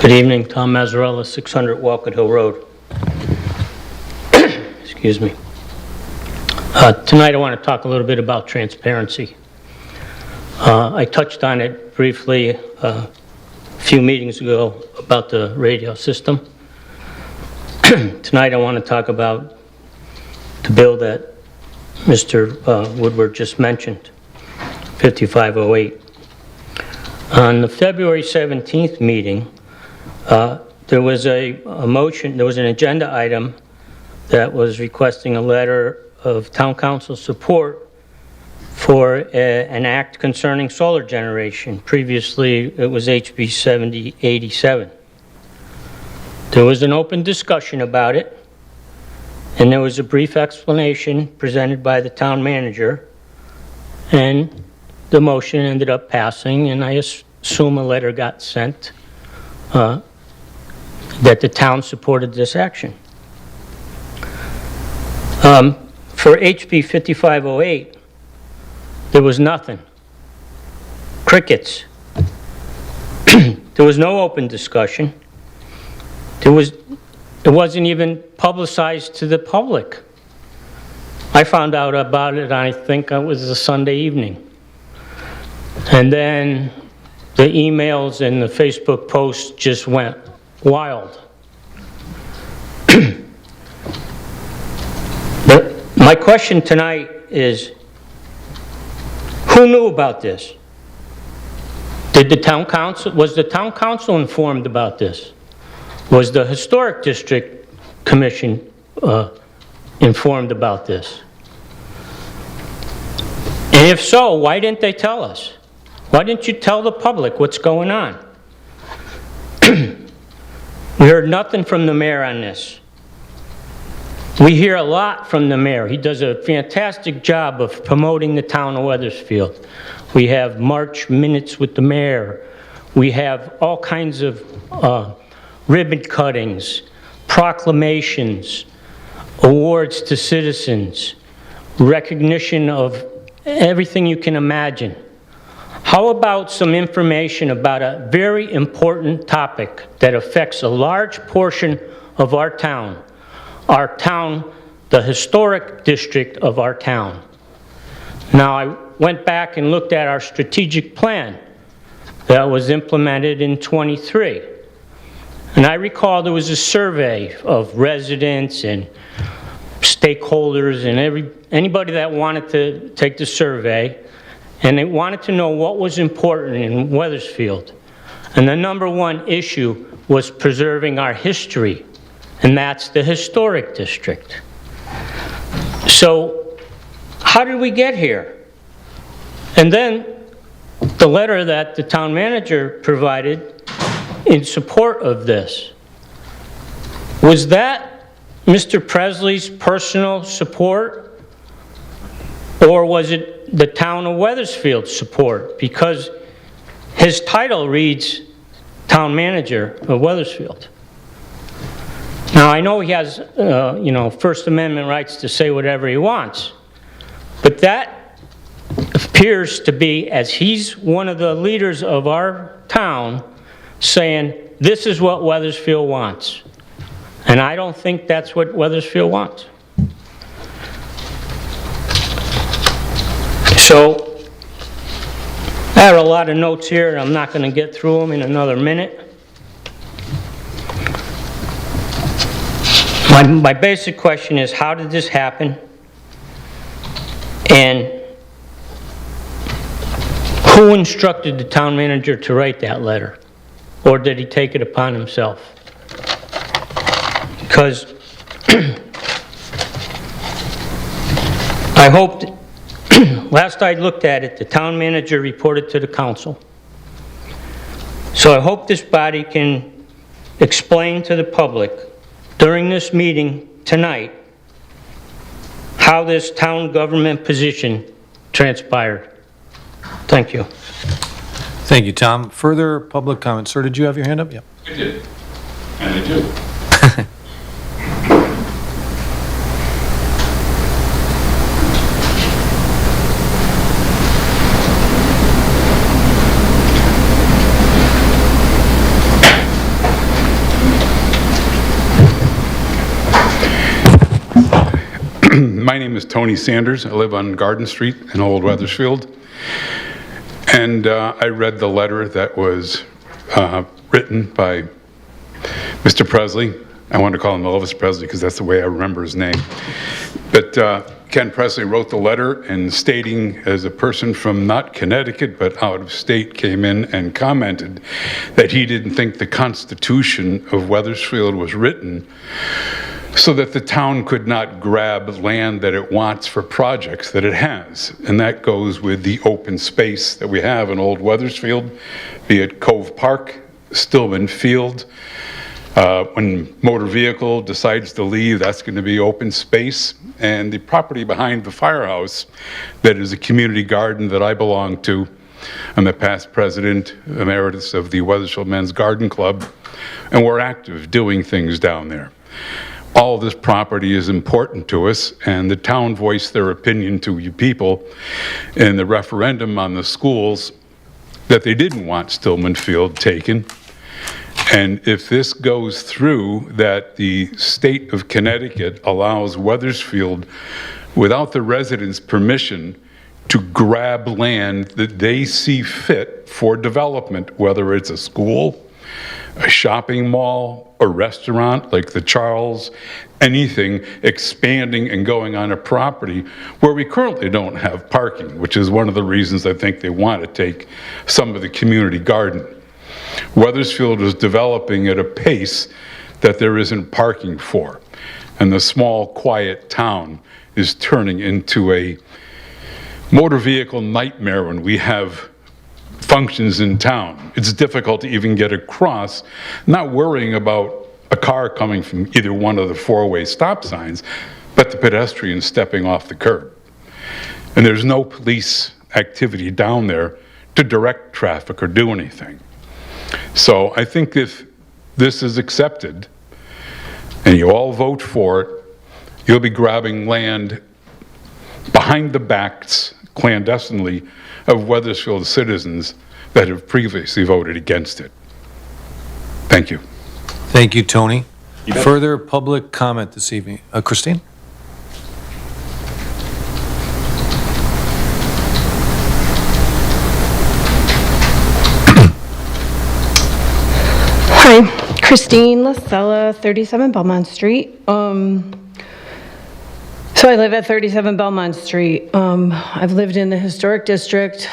Good evening, Tom Mazzarella, 600 Walcott Hill Road. Excuse me. Tonight I want to talk a little bit about transparency. I touched on it briefly a few meetings ago about the radio system. Tonight I want to talk about the bill that Mr. Woodward just mentioned, 5508. On the February 17th meeting, there was a motion, there was an agenda item that was requesting a letter of town council support for an act concerning solar generation. Previously, it was HB 7087. There was an open discussion about it, and there was a brief explanation presented by the town manager, and the motion ended up passing, and I assume a letter got sent that the town supported this action. For HB 5508, there was nothing. Crickets. There was no open discussion. It wasn't even publicized to the public. I found out about it, I think it was a Sunday evening. And then the emails and the Facebook posts just went wild. My question tonight is, who knew about this? Was the town council informed about this? Was the Historic District Commission informed about this? And if so, why didn't they tell us? Why didn't you tell the public what's going on? We heard nothing from the mayor on this. We hear a lot from the mayor. He does a fantastic job of promoting the town of Wethersfield. We have March minutes with the mayor. We have all kinds of ribbon cuttings, proclamations, awards to citizens, recognition of everything you can imagine. How about some information about a very important topic that affects a large portion of our town, the historic district of our town? Now, I went back and looked at our strategic plan that was implemented in '23. And I recall there was a survey of residents and stakeholders and anybody that wanted to take the survey, and they wanted to know what was important in Wethersfield. And the number one issue was preserving our history, and that's the historic district. So how did we get here? And then the letter that the town manager provided in support of this, was that Mr. Presley's personal support, or was it the town of Wethersfield's support? Because his title reads Town Manager of Wethersfield. Now, I know he has, First Amendment rights to say whatever he wants, but that appears to be, as he's one of the leaders of our town, saying, this is what Wethersfield wants. And I don't think that's what Wethersfield wants. So, I have a lot of notes here, and I'm not going to get through them in another minute. My basic question is, how did this happen? And who instructed the town manager to write that letter? Or did he take it upon himself? Because I hoped, last I looked at it, the town manager reported to the council. So I hope this body can explain to the public during this meeting tonight how this town government position transpired. Thank you. Thank you, Tom. Further public comment. Sir, did you have your hand up? Yep. I did, and I do. My name is Tony Sanders. I live on Garden Street in Old Wethersfield. And I read the letter that was written by Mr. Presley. I want to call him Elvis Presley because that's the way I remember his name. But Ken Presley wrote the letter and stating, as a person from not Connecticut but out of state came in and commented that he didn't think the Constitution of Wethersfield was written so that the town could not grab land that it wants for projects that it has. And that goes with the open space that we have in Old Weathersfield, be it Cove Park, Stillman Field. When motor vehicle decides to leave, that's going to be open space. And the property behind the firehouse, that is a community garden that I belong to. I'm the past president emeritus of the Weathersfield Men's Garden Club, and we're active doing things down there. All this property is important to us, and the town voiced their opinion to you people in the referendum on the schools that they didn't want Stillman Field taken. And if this goes through, that the state of Connecticut allows Weathersfield, without the residents' permission, to grab land that they see fit for development, whether it's a school, a shopping mall, a restaurant like the Charles, anything expanding and going on a property where we currently don't have parking, which is one of the reasons I think they want to take some of the community garden. Weathersfield is developing at a pace that there isn't parking for, and the small, quiet town is turning into a motor vehicle nightmare when we have functions in town. It's difficult to even get across, not worrying about a car coming from either one of the four-way stop signs, but the pedestrian stepping off the curb. And there's no police activity down there to direct traffic or do anything. So I think if this is accepted and you all vote for it, you'll be grabbing land behind the backs clandestinely of Weathersfield citizens that have previously voted against it. Thank you. Thank you, Tony. Further public comment this evening? Christine? Hi, Christine Lasella, 37 Belmont Street. So I live at 37 Belmont Street. I've lived in the historic district,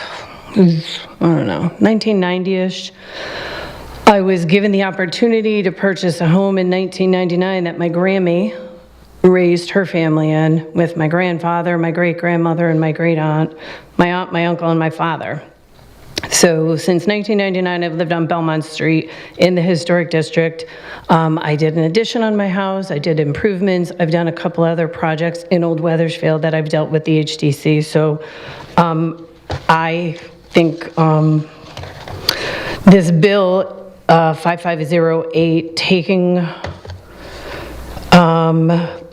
I don't know, 1990-ish. I was given the opportunity to purchase a home in 1999 that my Grammy raised her family in with my grandfather, my great-grandmother, and my great-aunt, my aunt, my uncle, and my father. So since 1999, I've lived on Belmont Street in the historic district. I did an addition on my house. I did improvements. I've done a couple other projects in Old Weathersfield that I've dealt with the HDC. So I think this bill 5508 taking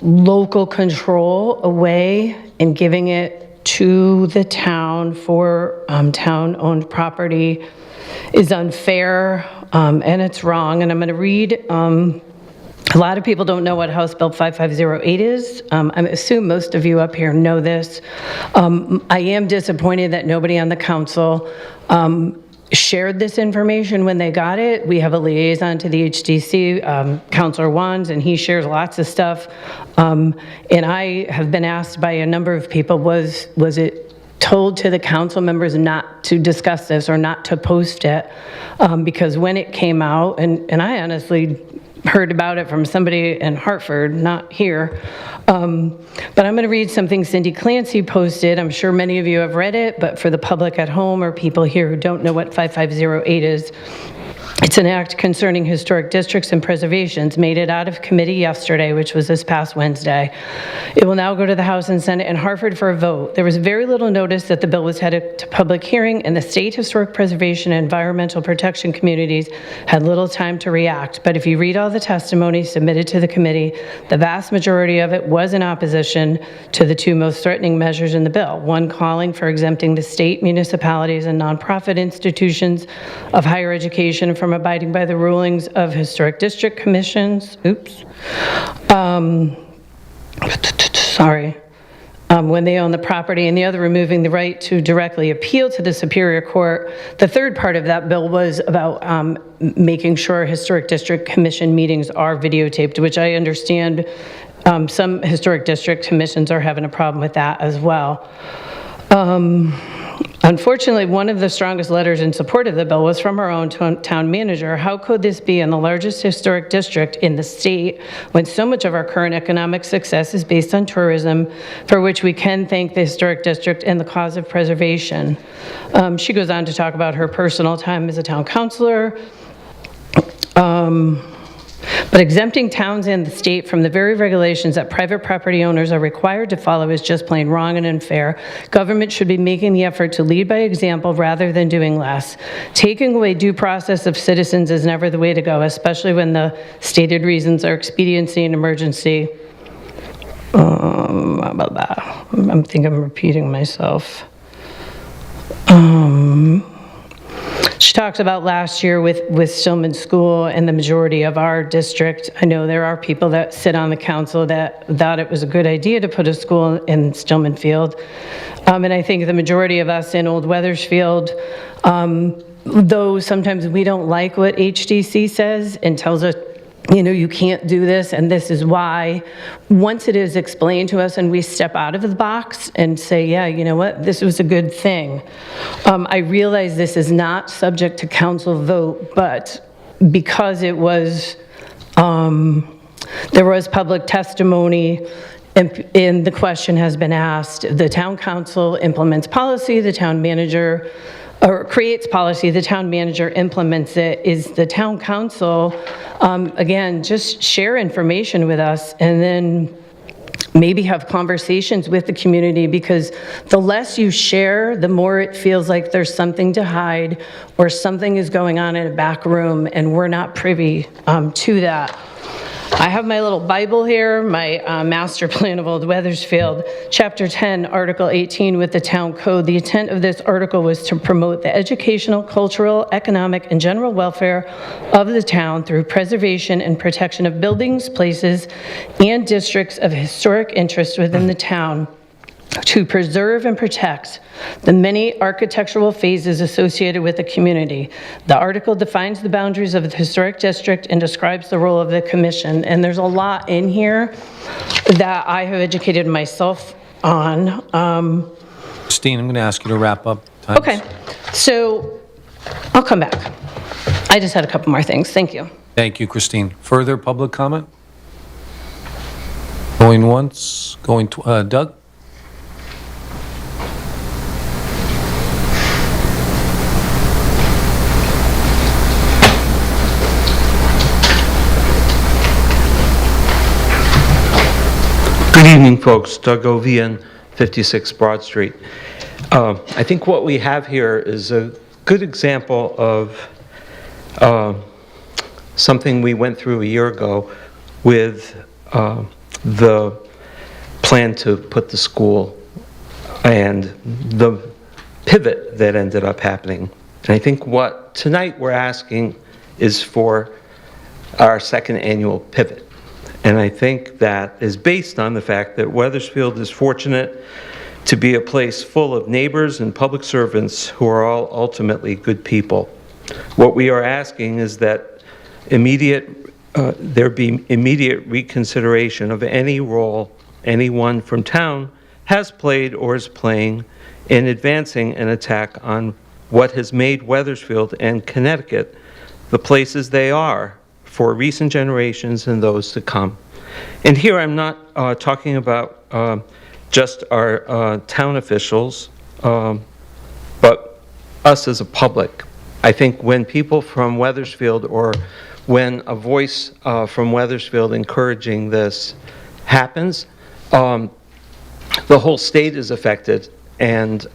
local control away and giving it to the town for town-owned property is unfair, and it's wrong. And I'm going to read, a lot of people don't know what House Bill 5508 is. I assume most of you up here know this. I am disappointed that nobody on the council shared this information when they got it. We have a liaison to the HDC, Councilor Wands, and he shares lots of stuff. And I have been asked by a number of people, was it told to the council members not to discuss this or not to post it? Because when it came out, and I honestly heard about it from somebody in Hartford, not here. But I'm going to read something Cindy Clancy posted. I'm sure many of you have read it, but for the public at home or people here who don't know what 5508 is, it's an act concerning historic districts and preservations, made it out of committee yesterday, which was this past Wednesday. It will now go to the House and Senate in Hartford for a vote. There was very little notice that the bill was headed to public hearing, and the state historic preservation and environmental protection communities had little time to react. But if you read all the testimony submitted to the committee, the vast majority of it was in opposition to the two most threatening measures in the bill. One calling for exempting the state, municipalities, and nonprofit institutions of higher education from abiding by the rulings of historic district commissions. When they own the property, and the other removing the right to directly appeal to the Superior Court. The third part of that bill was about making sure historic district commission meetings are videotaped, which I understand some historic district commissions are having a problem with that as well. Unfortunately, one of the strongest letters in support of the bill was from our own town manager. How could this be in the largest historic district in the state when so much of our current economic success is based on tourism, for which we can thank the historic district and the cause of preservation? She goes on to talk about her personal time as a town councilor. But exempting towns and the state from the very regulations that private property owners are required to follow is just plain wrong and unfair. Government should be making the effort to lead by example rather than doing less. Taking away due process of citizens is never the way to go, especially when the stated reasons are expediency and emergency. I think I'm repeating myself. She talks about last year with Stillman School and the majority of our district. I know there are people that sit on the council that thought it was a good idea to put a school in Stillman Field. And I think the majority of us in Old Weathersfield, though sometimes we don't like what HDC says and tells us, you know, you can't do this, and this is why. Once it is explained to us and we step out of the box and say, yeah, you know what, this was a good thing. I realize this is not subject to council vote, but because it was, there was public testimony and the question has been asked, the town council implements policy, the town manager or creates policy, the town manager implements it. Is the town council, again, just share information with us and then maybe have conversations with the community, because the less you share, the more it feels like there's something to hide or something is going on in a back room and we're not privy to that. I have my little Bible here, my master plan of Old Weathersfield, Chapter 10, Article 18 with the town code. The intent of this article was to promote the educational, cultural, economic, and general welfare of the town through preservation and protection of buildings, places, and districts of historic interest within the town, to preserve and protect the many architectural phases associated with the community. The article defines the boundaries of the historic district and describes the role of the commission. And there's a lot in here that I have educated myself on. Christine, I'm going to ask you to wrap up. Okay, so I'll come back. I just had a couple more things. Thank you. Thank you, Christine. Further public comment? Going once, going, Doug? Good evening, folks. Doug Ovian, 56 Broad Street. I think what we have here is a good example of something we went through a year ago with the plan to put the school and the pivot that ended up happening. And I think what tonight we're asking is for our second annual pivot. And I think that is based on the fact that Weathersfield is fortunate to be a place full of neighbors and public servants who are all ultimately good people. What we are asking is that there be immediate reconsideration of any role anyone from town has played or is playing in advancing an attack on what has made Weathersfield and Connecticut the places they are for recent generations and those to come. And here I'm not talking about just our town officials, but us as a public. I think when people from Weathersfield, or when a voice from Weathersfield encouraging this happens, the whole state is affected, and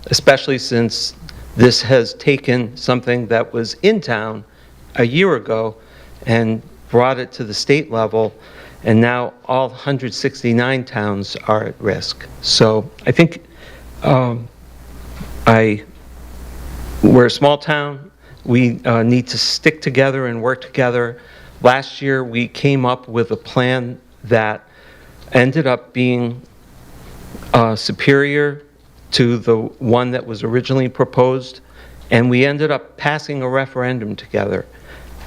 especially since this has taken something that was in town a year ago and brought it to the state level, and now all 169 towns are at risk. So I think we're a small town. We need to stick together and work together. Last year we came up with a plan that ended up being superior to the one that was originally proposed, and we ended up passing a referendum together.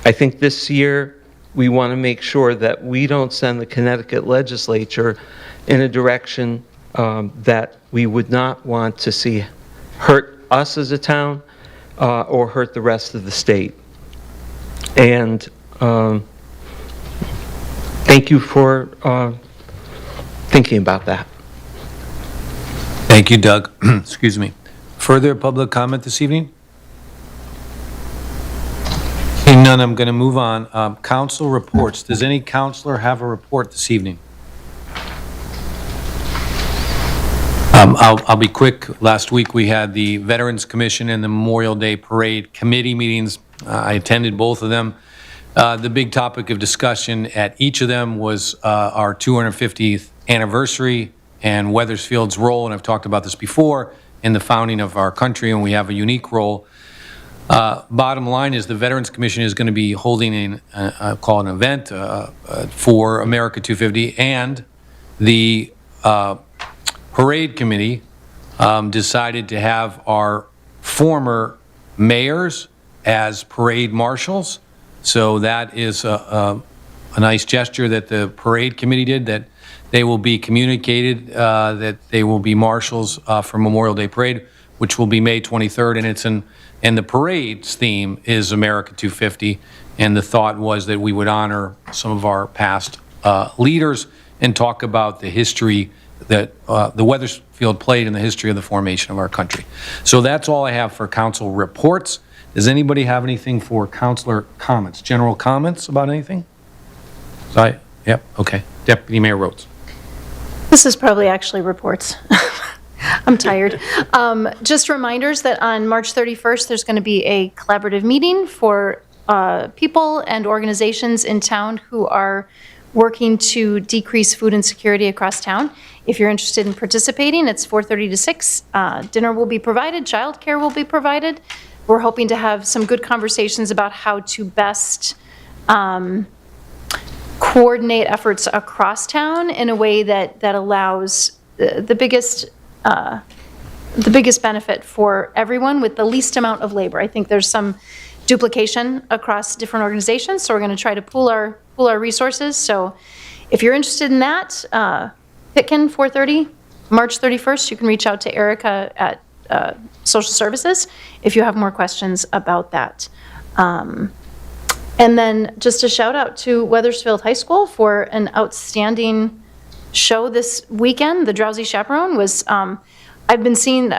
I think this year we want to make sure that we don't send the Connecticut legislature in a direction that we would not want to see hurt us as a town or hurt the rest of the state. And thank you for thinking about that. Thank you, Doug. Excuse me. Further public comment this evening? Seeing none, I'm going to move on. Council reports. Does any councilor have a report this evening? I'll be quick. Last week, we had the Veterans Commission and the Memorial Day Parade committee meetings. I attended both of them. The big topic of discussion at each of them was our 250th anniversary and Wethersfield's role, and I've talked about this before, in the founding of our country, and we have a unique role. Bottom line is the Veterans Commission is going to be holding call an event for America 250, and the Parade Committee decided to have our former mayors as parade marshals. So that is a nice gesture that the Parade Committee did, that they will be communicated that they will be marshals for Memorial Day Parade, which will be May 23rd, and the parade's theme is America 250, and the thought was that we would honor some of our past leaders and talk about the history that the Wethersfield played in the history of the formation of our country. So that's all I have for council reports. Does anybody have anything for councilor comments? General comments about anything? Yep, okay. Deputy Mayor Rhodes. This is probably actually reports. I'm tired. Just reminders that on March 31st, there's going to be a collaborative meeting for people and organizations in town who are working to decrease food insecurity across town. If you're interested in participating, it's 4:30 to 6. Dinner will be provided, childcare will be provided. We're hoping to have some good conversations about how to best coordinate efforts across town in a way that allows the biggest benefit for everyone with the least amount of labor. I think there's some duplication across different organizations, so we're going to try to pool our resources. So if you're interested in that, Pitkin, 4:30, March 31st, you can reach out to Erica at Social Services if you have more questions about that. And then just a shout out to Wethersfield High School for an outstanding show this weekend. The Drowsy Chaperone was, I've been seeing,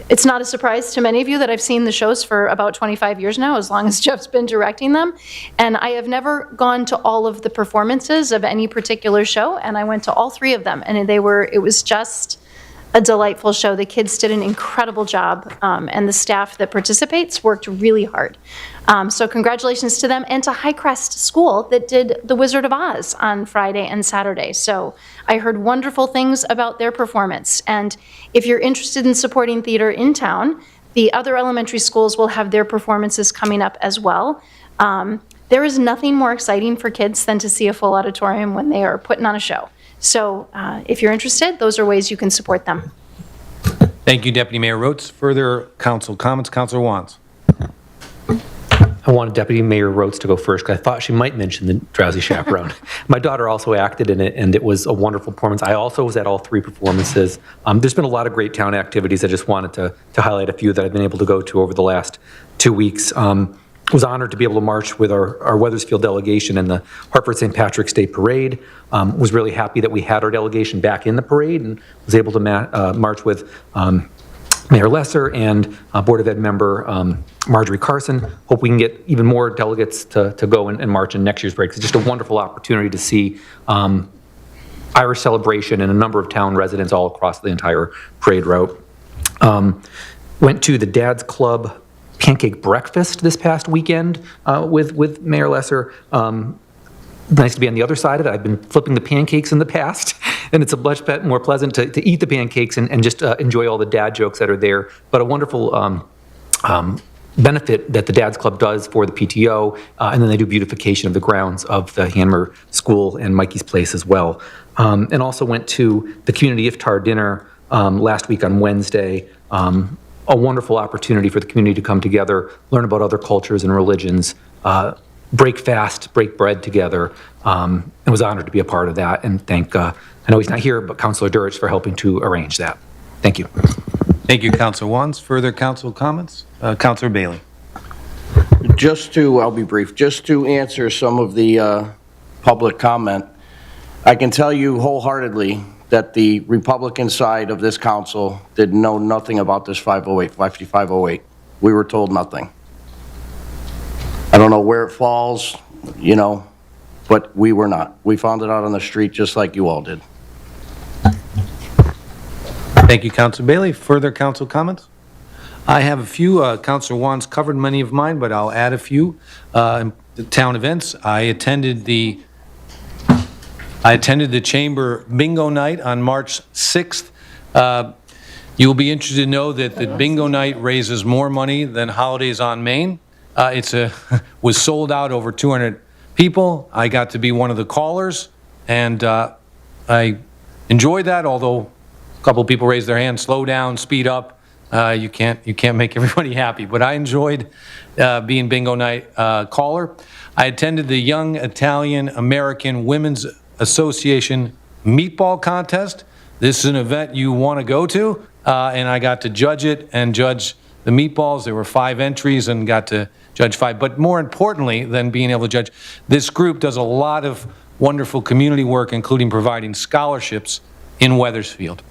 it's not a surprise to many of you that I've seen the shows for about 25 years now, as long as Jeff's been directing them. And I have never gone to all of the performances of any particular show, and I went to all 3 of them, and it was just a delightful show. The kids did an incredible job, and the staff that participates worked really hard. So congratulations to them, and to Highcrest School that did The Wizard of Oz on Friday and Saturday. So I heard wonderful things about their performance. And if you're interested in supporting theater in town, the other elementary schools will have their performances coming up as well. There is nothing more exciting for kids than to see a full auditorium when they are putting on a show. So if you're interested, those are ways you can support them. Thank you, Deputy Mayor Rhodes. Further council comments, Councilor Wands. I wanted Deputy Mayor Rhodes to go first because I thought she might mention the Drowsy Chaperone. My daughter also acted in it, and it was a wonderful performance. I also was at all 3 performances. There's been a lot of great town activities. I just wanted to highlight a few that I've been able to go to over the last 2 weeks. Was honored to be able to march with our Wethersfield delegation in the Hartford St. Patrick's Day Parade. Was really happy that we had our delegation back in the parade and was able to march with Mayor Lesser and Board of Ed member Marjorie Carson. Hope we can get even more delegates to go and march in next year's parade. It's just a wonderful opportunity to see Irish celebration and a number of town residents all across the entire parade route. Went to the Dad's Club pancake breakfast this past weekend with Mayor Lesser. Nice to be on the other side of it. I've been flipping the pancakes in the past, and it's a much more pleasant to eat the pancakes and just enjoy all the dad jokes that are there. But a wonderful benefit that the Dad's Club does for the PTO, and then they do beautification of the grounds of the Hanmer School and Mikey's Place as well. And also went to the community iftar dinner last week on Wednesday. A wonderful opportunity for the community to come together, learn about other cultures and religions, break fast, break bread together, and was honored to be a part of that. And thank, I know he's not here, but Councilor Durich for helping to arrange that. Thank you. Thank you, Councilor Wands. Further council comments? Councilor Bailey. I'll be brief, just to answer some of the public comment, I can tell you wholeheartedly that the Republican side of this council did know nothing about this 5508. We were told nothing. I don't know where it falls, but we were not. We found it out on the street just like you all did. Thank you, Councilor Bailey. Further council comments? I have a few. Councilor Wands covered many of mine, but I'll add a few. The town events. I attended the Chamber Bingo Night on March 6th. You'll be interested to know that the Bingo Night raises more money than Holidays on Main. Was sold out, over 200 people. I got to be one of the callers, and I enjoyed that, although a couple of people raised their hands, slow down, speed up. You can't make everybody happy, but I enjoyed being Bingo Night caller. I attended the Young Italian American Women's Association Meatball Contest. This is an event you want to go to, and I got to judge it and judge the meatballs. There were 5 entries and got to judge 5. But more importantly than being able to judge, this group does a lot of wonderful community work, including providing scholarships in Wethersfield.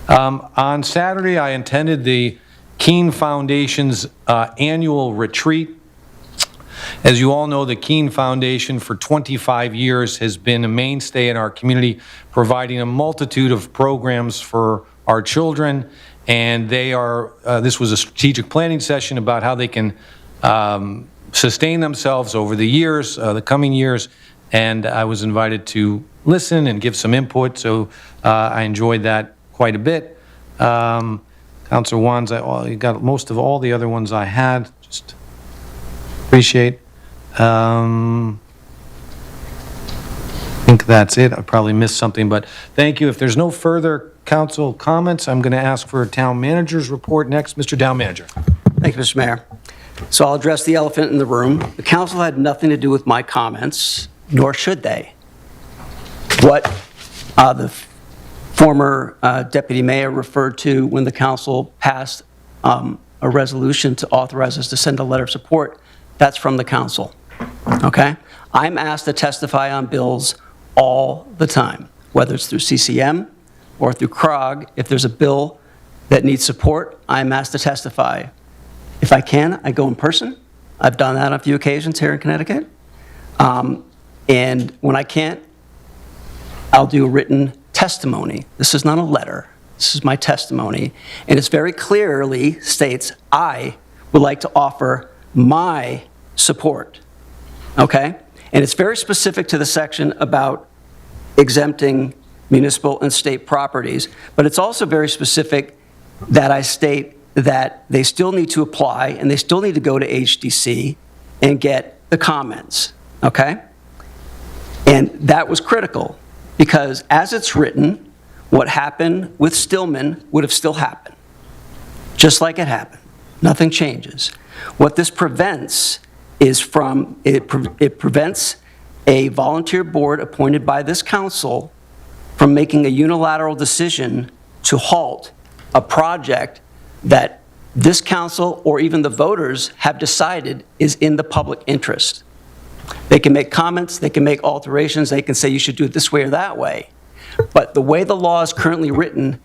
On Saturday, I attended the Keene Foundation's annual retreat. As you all know, the Keene Foundation for 25 years has been a mainstay in our community, providing a multitude of programs for our children. And this was a strategic planning session about how they can sustain themselves over the years, the coming years. And I was invited to listen and give some input, so I enjoyed that quite a bit. Councilor Wands, you got most of all the other ones I had. Just appreciate. I think that's it. I probably missed something, but thank you. If there's no further council comments, I'm going to ask for a town manager's report next. Mr. Town Manager. Thank you, Mr. Mayor. So I'll address the elephant in the room. The council had nothing to do with my comments, nor should they. What the former deputy mayor referred to when the council passed a resolution to authorize us to send a letter of support, that's from the council, okay? I'm asked to testify on bills all the time, whether it's through CCM or through CROG. If there's a bill that needs support, I'm asked to testify. If I can, I go in person. I've done that on a few occasions here in Connecticut. And when I can't, I'll do a written testimony. This is not a letter. This is my testimony. And it very clearly states I would like to offer my support, okay? And it's very specific to the section about exempting municipal and state properties, but it's also very specific that I state that they still need to apply and they still need to go to HDC and get the comments, okay? And that was critical because as it's written, what happened with Stillman would have still happened, just like it happened. Nothing changes. What this prevents is it prevents a volunteer board appointed by this council from making a unilateral decision to halt a project that this council or even the voters have decided is in the public interest. They can make comments, they can make alterations, they can say you should do it this way or that way. But the way the law is currently written,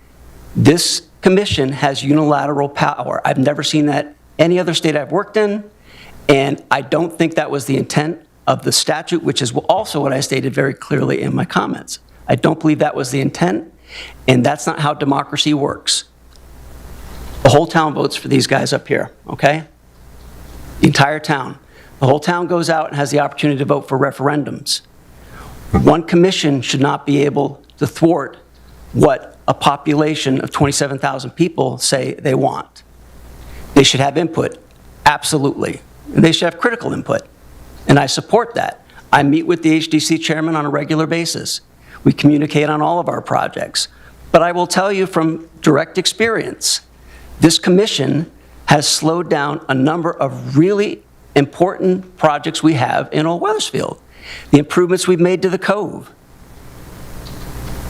this commission has unilateral power. I've never seen that any other state I've worked in, and I don't think that was the intent of the statute, which is also what I stated very clearly in my comments. I don't believe that was the intent, and that's not how democracy works. The whole town votes for these guys up here, okay? The entire town. The whole town goes out and has the opportunity to vote for referendums. One commission should not be able to thwart what a population of 27,000 people say they want. They should have input, absolutely. And they should have critical input, and I support that. I meet with the HDC chairman on a regular basis. We communicate on all of our projects. But I will tell you from direct experience, this commission has slowed down a number of really important projects we have in Old Wethersfield. The improvements we've made to the Cove.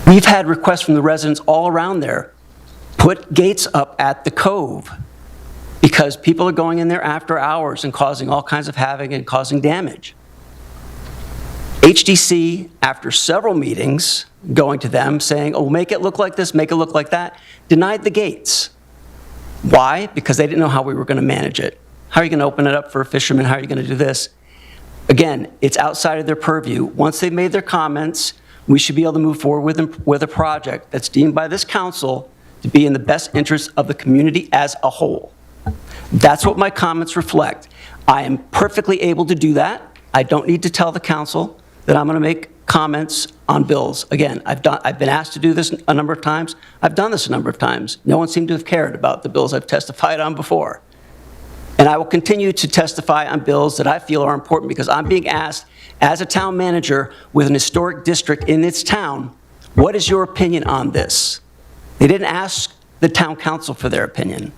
We've had requests from the residents all around there Put gates up at the Cove, because people are going in there after hours and causing all kinds of havoc and causing damage. HDC, after several meetings, going to them saying, oh, make it look like this, make it look like that, denied the gates. Why? Because they didn't know how we were going to manage it. How are you going to open it up for a fisherman? How are you going to do this? Again, it's outside of their purview. Once they've made their comments, we should be able to move forward with a project that's deemed by this council to be in the best interest of the community as a whole. That's what my comments reflect. I am perfectly able to do that. I don't need to tell the council that I'm going to make comments on bills. Again, I've been asked to do this a number of times. I've done this a number of times. No one seemed to have cared about the bills I've testified on before. And I will continue to testify on bills that I feel are important, because I'm being asked, as a town manager with an historic district in its town, what is your opinion on this? They didn't ask the town council for their opinion,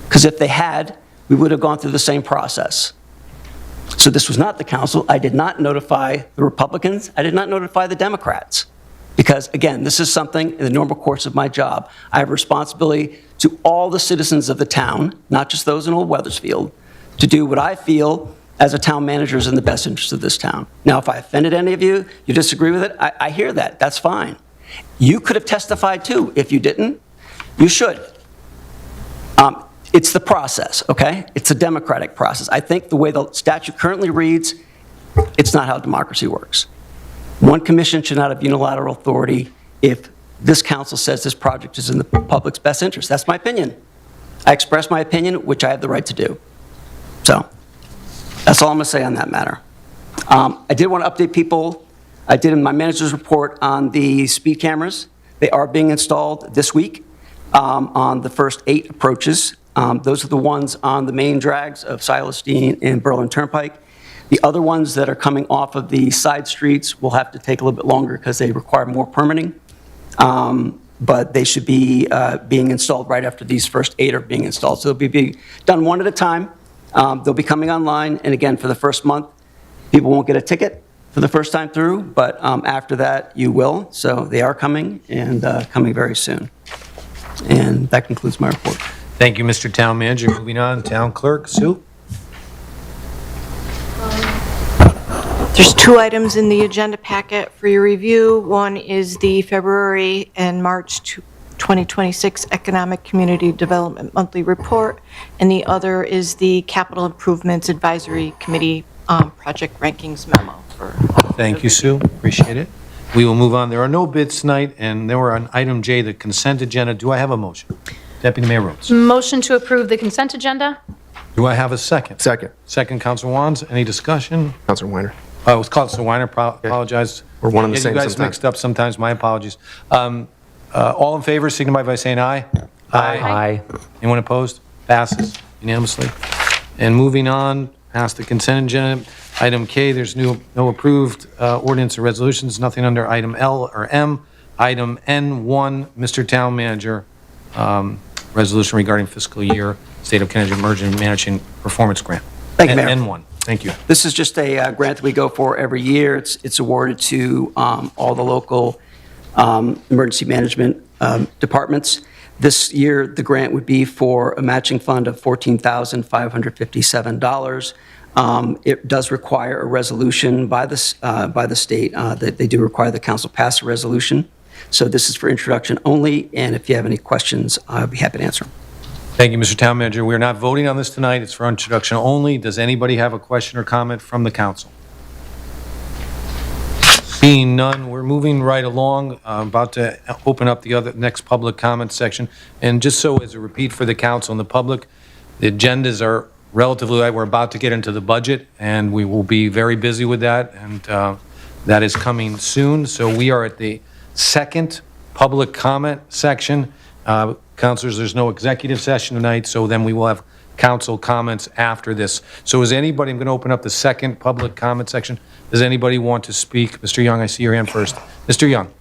because if they had, we would have gone through the same process. So this was not the council. I did not notify the Republicans. I did not notify the Democrats. Because, again, this is something in the normal course of my job. I have responsibility to all the citizens of the town, not just those in Old Weathersfield, to do what I feel as a town manager is in the best interest of this town. Now, if I offended any of you, you disagree with it, I hear that. That's fine. You could have testified too. If you didn't, you should. It's the process, okay? It's a democratic process. I think the way the statute currently reads, it's not how democracy works. One commission should not have unilateral authority if this council says this project is in the public's best interest. That's my opinion. I express my opinion, which I have the right to do. So that's all I'm going to say on that matter. I did want to update people. I did in my manager's report on the speed cameras. They are being installed this week on the first 8 approaches. Those are the ones on the main drags of Silas, Deane, and Berlin Turnpike. The other ones that are coming off of the side streets will have to take a little bit longer because they require more permitting. But they should be being installed right after these first 8 are being installed. So they'll be done one at a time. They'll be coming online. And again, for the first month, people won't get a ticket for the first time through. But after that, you will. So they are coming, and coming very soon. And that concludes my report. Thank you, Mr. Town Manager. Moving on, Town Clerk, Sue. There's 2 items in the agenda packet for your review. One is the February and March 2026 Economic Community Development Monthly Report, and the other is the Capital Improvements Advisory Committee Project Rankings Memo. Thank you, Sue. Appreciate it. We will move on. There are no bids tonight, and there were on item J, the consent agenda. Do I have a motion? Deputy Mayor Rhodes. Motion to approve the consent agenda? Do I have a second? Second. Second, Councilor Wands. Any discussion? Councilor Weiner. It was Councilor Weiner. Apologize. We're one and the Yeah, same you guys sometimes. mixed up sometimes. My apologies. All in favor, signify by saying aye. Aye. Anyone opposed? Passes unanimously. And moving on, past the consent agenda, item K, there's no approved ordinance or resolutions, nothing under item L or M. Item N1, Mr. Town Manager, resolution regarding fiscal year State of Connecticut Emergency Managing Performance Grant. Thank you, Mayor. N1, thank you. This is just a grant that we go for every year. It's awarded to all the local emergency management departments. This year, the grant would be for a matching fund of $14,557. It does require a resolution by the state. That they do require the council pass a resolution. So this is for introduction only, and if you have any questions, I'll be happy to answer them. Thank you, Mr. Town Manager. We're not voting on this tonight. It's for introduction only. Does anybody have a question or comment from the council? Seeing none, we're moving right along. About to open up the next public comment section. And just so as a repeat for the council and the public, the agendas are relatively light. We're about to get into the budget, and we will be very busy with that, and that is coming soon. So we are at the second public comment section. Councilors, there's no executive session tonight, so then we will have council comments after this. So is anybody, I'm going to open up the second public comment section. Does anybody want to speak? Mr. Young, I see your hand first. Mr. Young.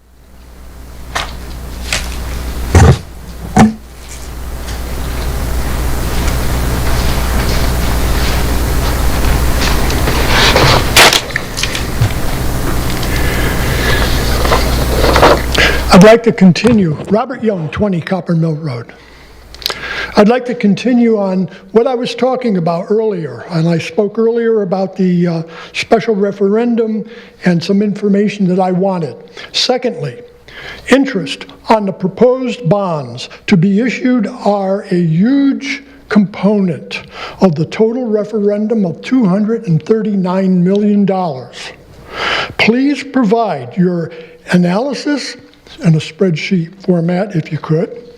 I'd like to continue. Robert Young, 20 Copper Mill Road. I'd like to continue on what I was talking about earlier, and I spoke earlier about the special referendum and some information that I wanted. Secondly, interest on the proposed bonds to be issued are a huge component of the total referendum of $239 million. Please provide your analysis in a spreadsheet format, if you could,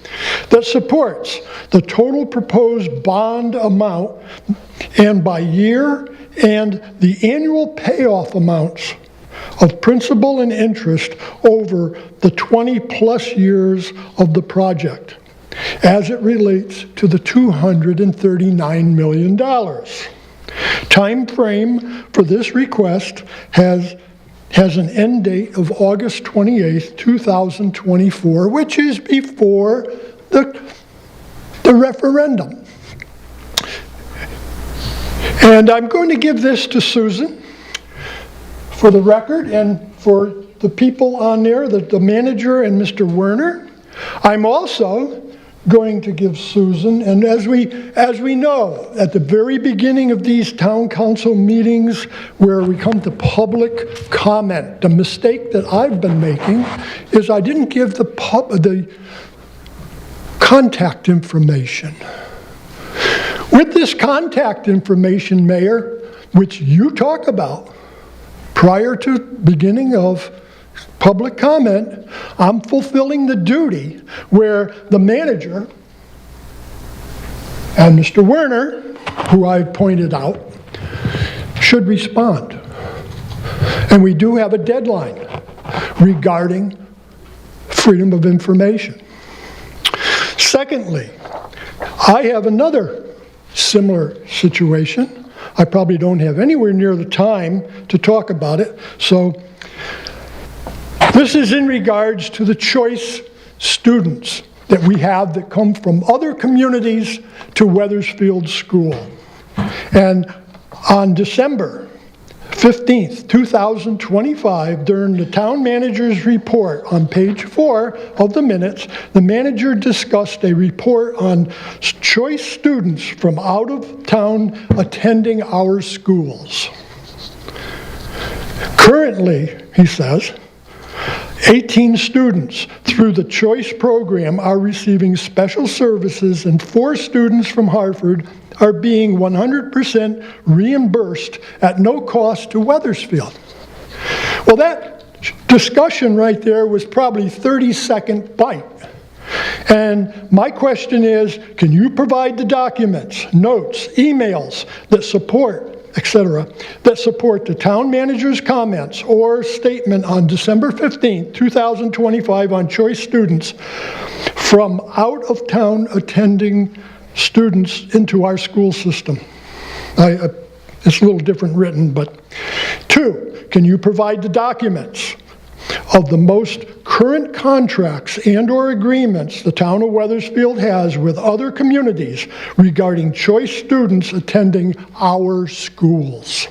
that supports the total proposed bond amount and by year and the annual payoff amounts of principal and interest over the 20-plus years of the project as it relates to the $239 million. Time frame for this request has an end date of August 28th, 2024, which is before the referendum. And I'm going to give this to Susan for the record and for the people on there, the manager and Mr. Werner. I'm also going to give Susan, and as we know, at the very beginning of these town council meetings where we come to public comment, the mistake that I've been making is I didn't give the contact information. With this contact information, Mayor, which you talk about prior to beginning of public comment, I'm fulfilling the duty where the manager and Mr. Werner, who I pointed out, should respond. And we do have a deadline regarding freedom of information. Secondly, I have another similar situation. I probably don't have anywhere near the time to talk about it, so this is in regards to the choice students that we have that come from other communities to Wethersfield School. And on December 15th, 2025, during the town manager's report on page 4 of the minutes, the manager discussed a report on choice students from out of town attending our schools. Currently, he says, 18 students through the choice program are receiving special services, and 4 students from Hartford are being 100% reimbursed at no cost to Wethersfield. Well, that discussion right there was probably 30-second bite. And my question is, can you provide the documents, notes, emails that support, etc., that support the town manager's comments or statement on December 15th, 2025 on choice students from out of town attending students into our school system? It's a little different written, but 2, can you provide the documents of the most current contracts and or agreements the town of Wethersfield has with other communities regarding choice students attending our schools?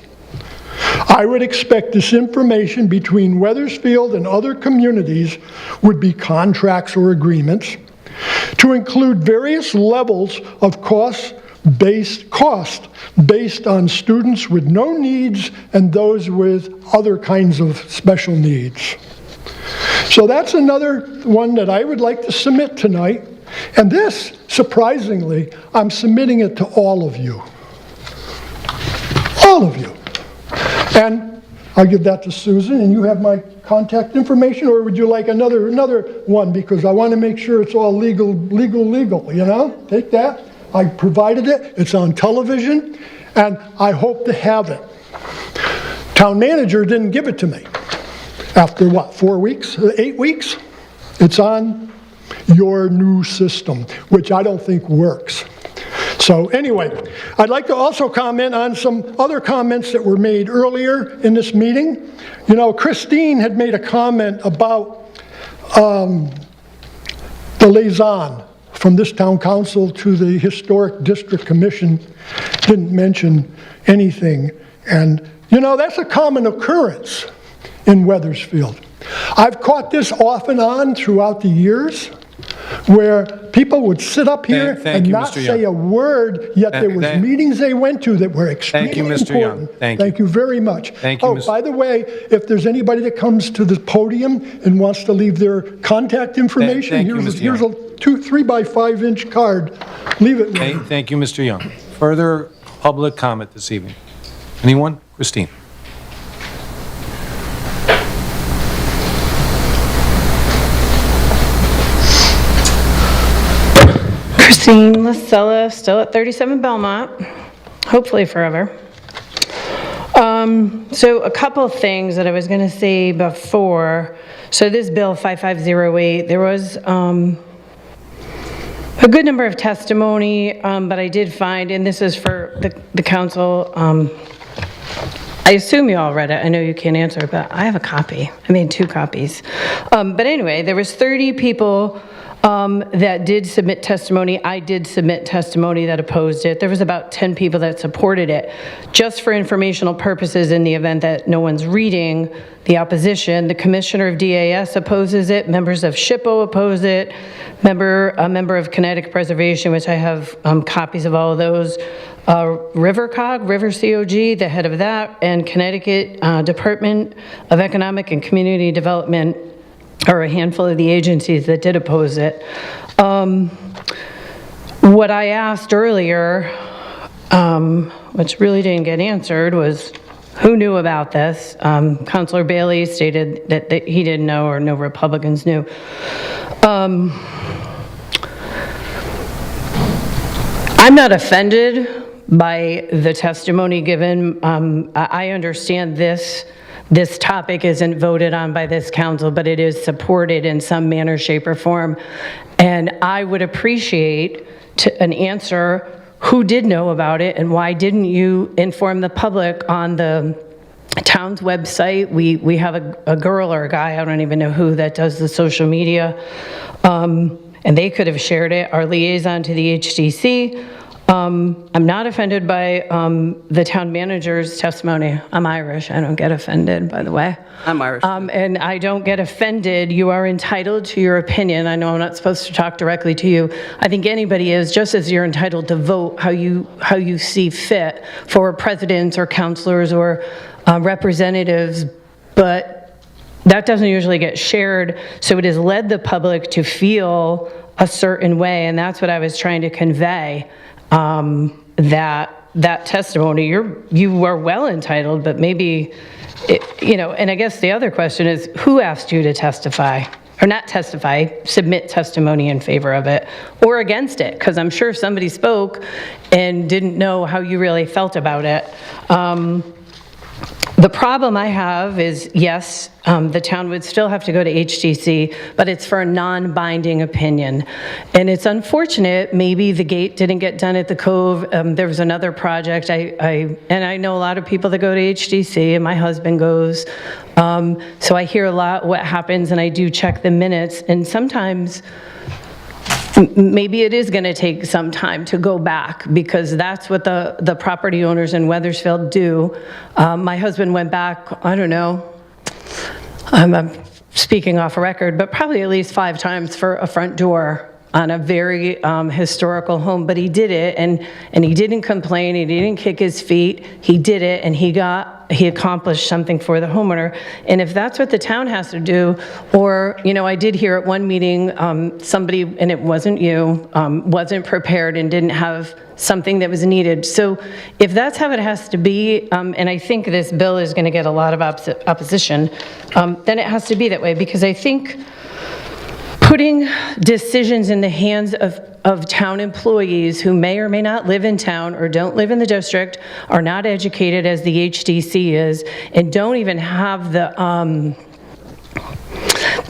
I would expect this information between Wethersfield and other communities would be contracts or agreements to include various levels of cost based on students with no needs and those with other kinds of special needs. So that's another one that I would like to submit tonight. And this, surprisingly, I'm submitting it to all of you. All of you. And I'll give that to Susan, and you have my contact information, or would you like another one? Because I want to make sure it's all legal, you know? Take that. I provided it. It's on television, and I hope to have it. Town manager didn't give it to me. After what, 4 weeks, 8 weeks? It's on your new system, which I don't think works. So anyway, I'd like to also comment on some other comments that were made earlier in this meeting. You know, Christine had made a comment about the liaison from this town council to the Historic District Commission. Didn't mention anything. And, you know, that's a common occurrence in Wethersfield. I've caught this off and on throughout the years, where people would sit up here Thank and you, not Mr. say Young. a word, yet there was meetings they went to that were extremely Thank you, Mr. Young. important. Thank you. Thank you very much. Thank you, Oh, Mr. by the way, if there's anybody that comes to the podium and wants to leave their contact information, Thank you, here's Mr. a 3 by 5 inch card. Leave it with me. Thank you, Mr. Young. Further public comment this evening? Anyone? Christine? Christine Lasella, still at 37 Belmont, hopefully forever. So a couple things that I was going to say before. So this bill 5508, there was a good number of testimony, but I did find, and this is for the council, I assume you all read it. I know you can't answer, but I have a copy. I made 2 copies. But anyway, there was 30 people that did submit testimony. I did submit testimony that opposed it. There was about 10 people that supported it. Just for informational purposes, in the event that no one's reading the opposition, the commissioner of DAS opposes it, members of SHPO oppose it, a member of Kinetic Preservation, which I have copies of all of those, River COG, the head of that, and Connecticut Department of Economic and Community Development are a handful of the agencies that did oppose it. What I asked earlier, which really didn't get answered, was who knew about this? Councilor Bailey stated that he didn't know, or no Republicans knew. I'm not offended by the testimony given. I understand this topic isn't voted on by this council, but it is supported in some manner, shape, or form. And I would appreciate an answer, who did know about it, and why didn't you inform the public on the town's website? We have a girl or a guy, I don't even know who, that does the social media, and they could have shared it. Our liaison to the HDC. I'm not offended by the town manager's testimony. I'm Irish. I don't get offended, by the way. I'm Irish. And I don't get offended. You are entitled to your opinion. I know I'm not supposed to talk directly to you. I think anybody is, just as you're entitled to vote how you see fit for presidents or councilors or representatives, but that doesn't usually get shared. So it has led the public to feel a certain way, and that's what I was trying to convey. That testimony, you are well entitled, but maybe, and I guess the other question is, who asked you to testify? Or not testify, submit testimony in favor of it, or against it? Because I'm sure somebody spoke and didn't know how you really felt about it. The problem I have is, yes, the town would still have to go to HTC, but it's for a non-binding opinion. And it's unfortunate, maybe the gate didn't get done at the Cove. There was another project, and I know a lot of people that go to HTC, and my husband goes. So I hear a lot what happens, and I do check the minutes, and sometimes maybe it is going to take some time to go back, because that's what the property owners in Wethersfield do. My husband went back, I don't know, I'm speaking off a record, but probably at least 5 times for a front door on a very historical home, but he did it, and he didn't complain, he didn't kick his feet, he did it, and he accomplished something for the homeowner. And if that's what the town has to do, or, I did hear at one meeting, somebody, and it wasn't you, wasn't prepared and didn't have something that was needed. So if that's how it has to be, and I think this bill is going to get a lot of opposition, then it has to be that way, because I think putting decisions in the hands of town employees who may or may not live in town or don't live in the district, are not educated as the HDC is, and don't even have the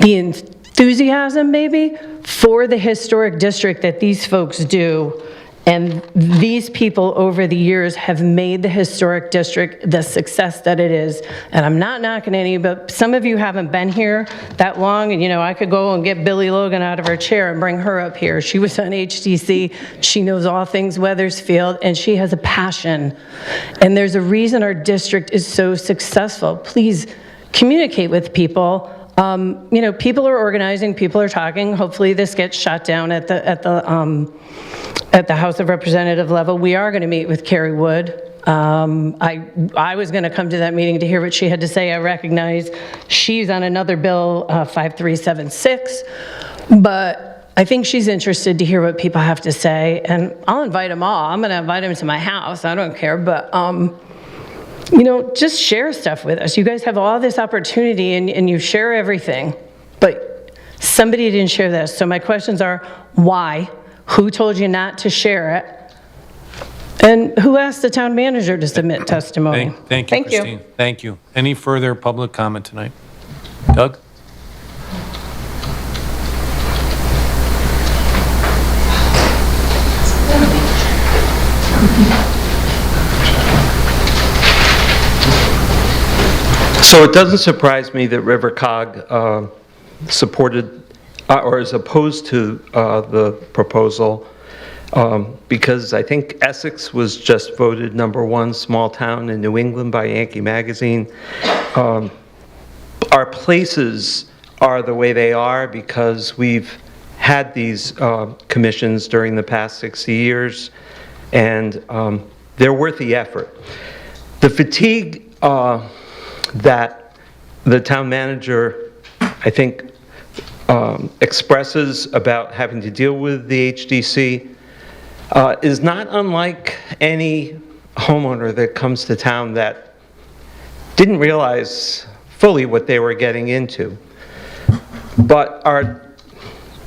enthusiasm maybe for the historic district that these folks do. And these people over the years have made the historic district the success that it is. And I'm not knocking any, but some of you haven't been here that long, and I could go and get Billy Logan out of her chair and bring her up here. She was on HDC, she knows all things Wethersfield, and she has a passion. And there's a reason our district is so successful. Please communicate with people. You know, people are organizing, people are talking. Hopefully this gets shot down at the House of Representative level. We are going to meet with Carrie Wood. I was going to come to that meeting to hear what she had to say. I recognize she's on another bill, 5376, but I think she's interested to hear what people have to say, and I'll invite them all. I'm going to invite them to my house. I don't care, but you know, just share stuff with us. You guys have all this opportunity and you share everything, but somebody didn't share this. So my questions are, why? Who told you not to share it? And who asked the town manager to submit testimony? Thank you, Christine. Thank you. Any further public comment tonight? Doug? So it doesn't surprise me that RiverCog supported or is opposed to the proposal because I think Essex was just voted #1 small town in New England by Yankee Magazine. Our places are the way they are because we've had these commissions during the past 60 years, and they're worth the effort. The fatigue that the town manager, I think, expresses about having to deal with the HDC is not unlike any homeowner that comes to town that didn't realize fully what they were getting into. But our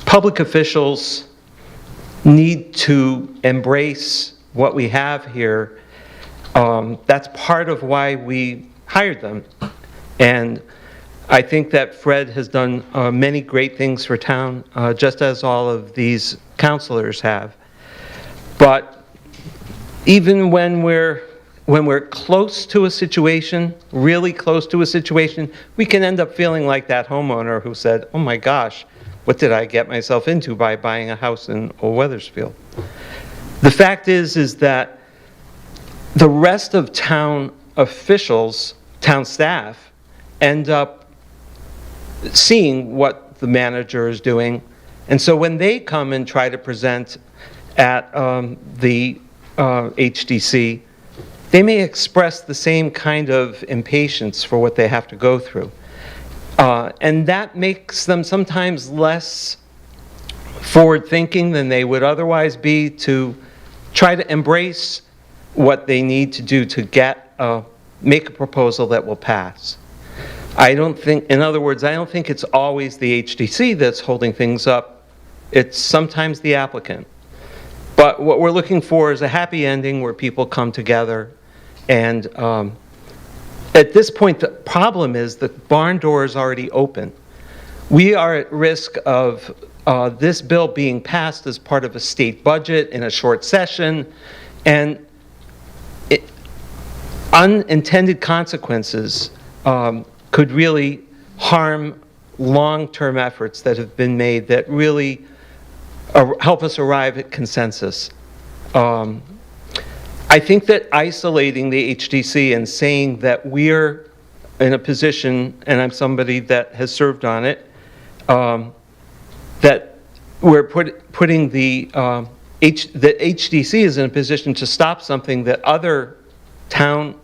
public officials need to embrace what we have here. That's part of why we hired them. And I think that Fred has done many great things for town, just as all of these counselors have. But even when we're close to a situation, really close to a situation, we can end up feeling like that homeowner who said, oh my gosh, what did I get myself into by buying a house in Old Weathersfield? The fact is that the rest of town officials, town staff, end up seeing what the manager is doing. And so when they come and try to present at the HDC, they may express the same kind of impatience for what they have to go through. And that makes them sometimes less forward-thinking than they would otherwise be to try to embrace what they need to do to make a proposal that will pass. I don't think, in other words, I don't think it's always the HDC that's holding things up. It's sometimes the applicant. But what we're looking for is a happy ending where people come together. And at this point, the problem is the barn door is already open. We are at risk of this bill being passed as part of a state budget in a short session, and unintended consequences could really harm long-term efforts that have been made that really help us arrive at consensus. I think that isolating the HDC and saying that we're in a position, and I'm somebody that has served on it, that we're putting the HDC is in a position to stop something that other town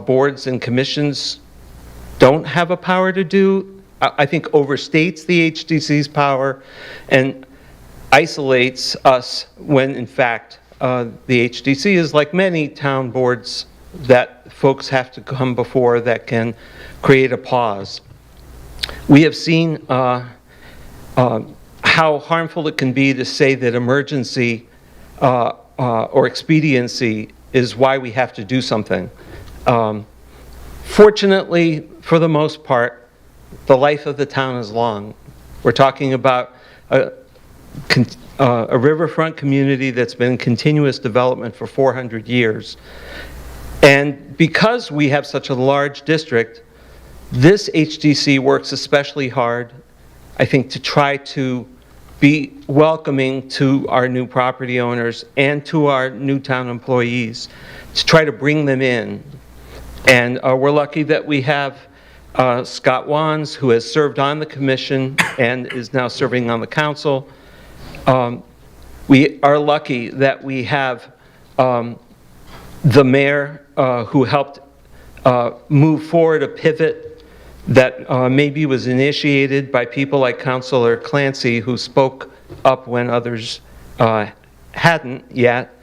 boards and commissions don't have a power to do, I think overstates the HDC's power and isolates us when, in fact, the HDC is like many town boards that folks have to come before that can create a pause. We have seen how harmful it can be to say that emergency or expediency is why we have to do something. Fortunately, for the most part, the life of the town is long. We're talking about a riverfront community that's been in continuous development for 400 years. And because we have such a large district, this HDC works especially hard, I think, to try to be welcoming to our new property owners and to our new town employees, to try to bring them in. And we're lucky that we have Scott Wands, who has served on the commission and is now serving on the council. We are lucky that we have the mayor who helped move forward a pivot that maybe was initiated by people like Councilor Clancy, who spoke up when others hadn't yet,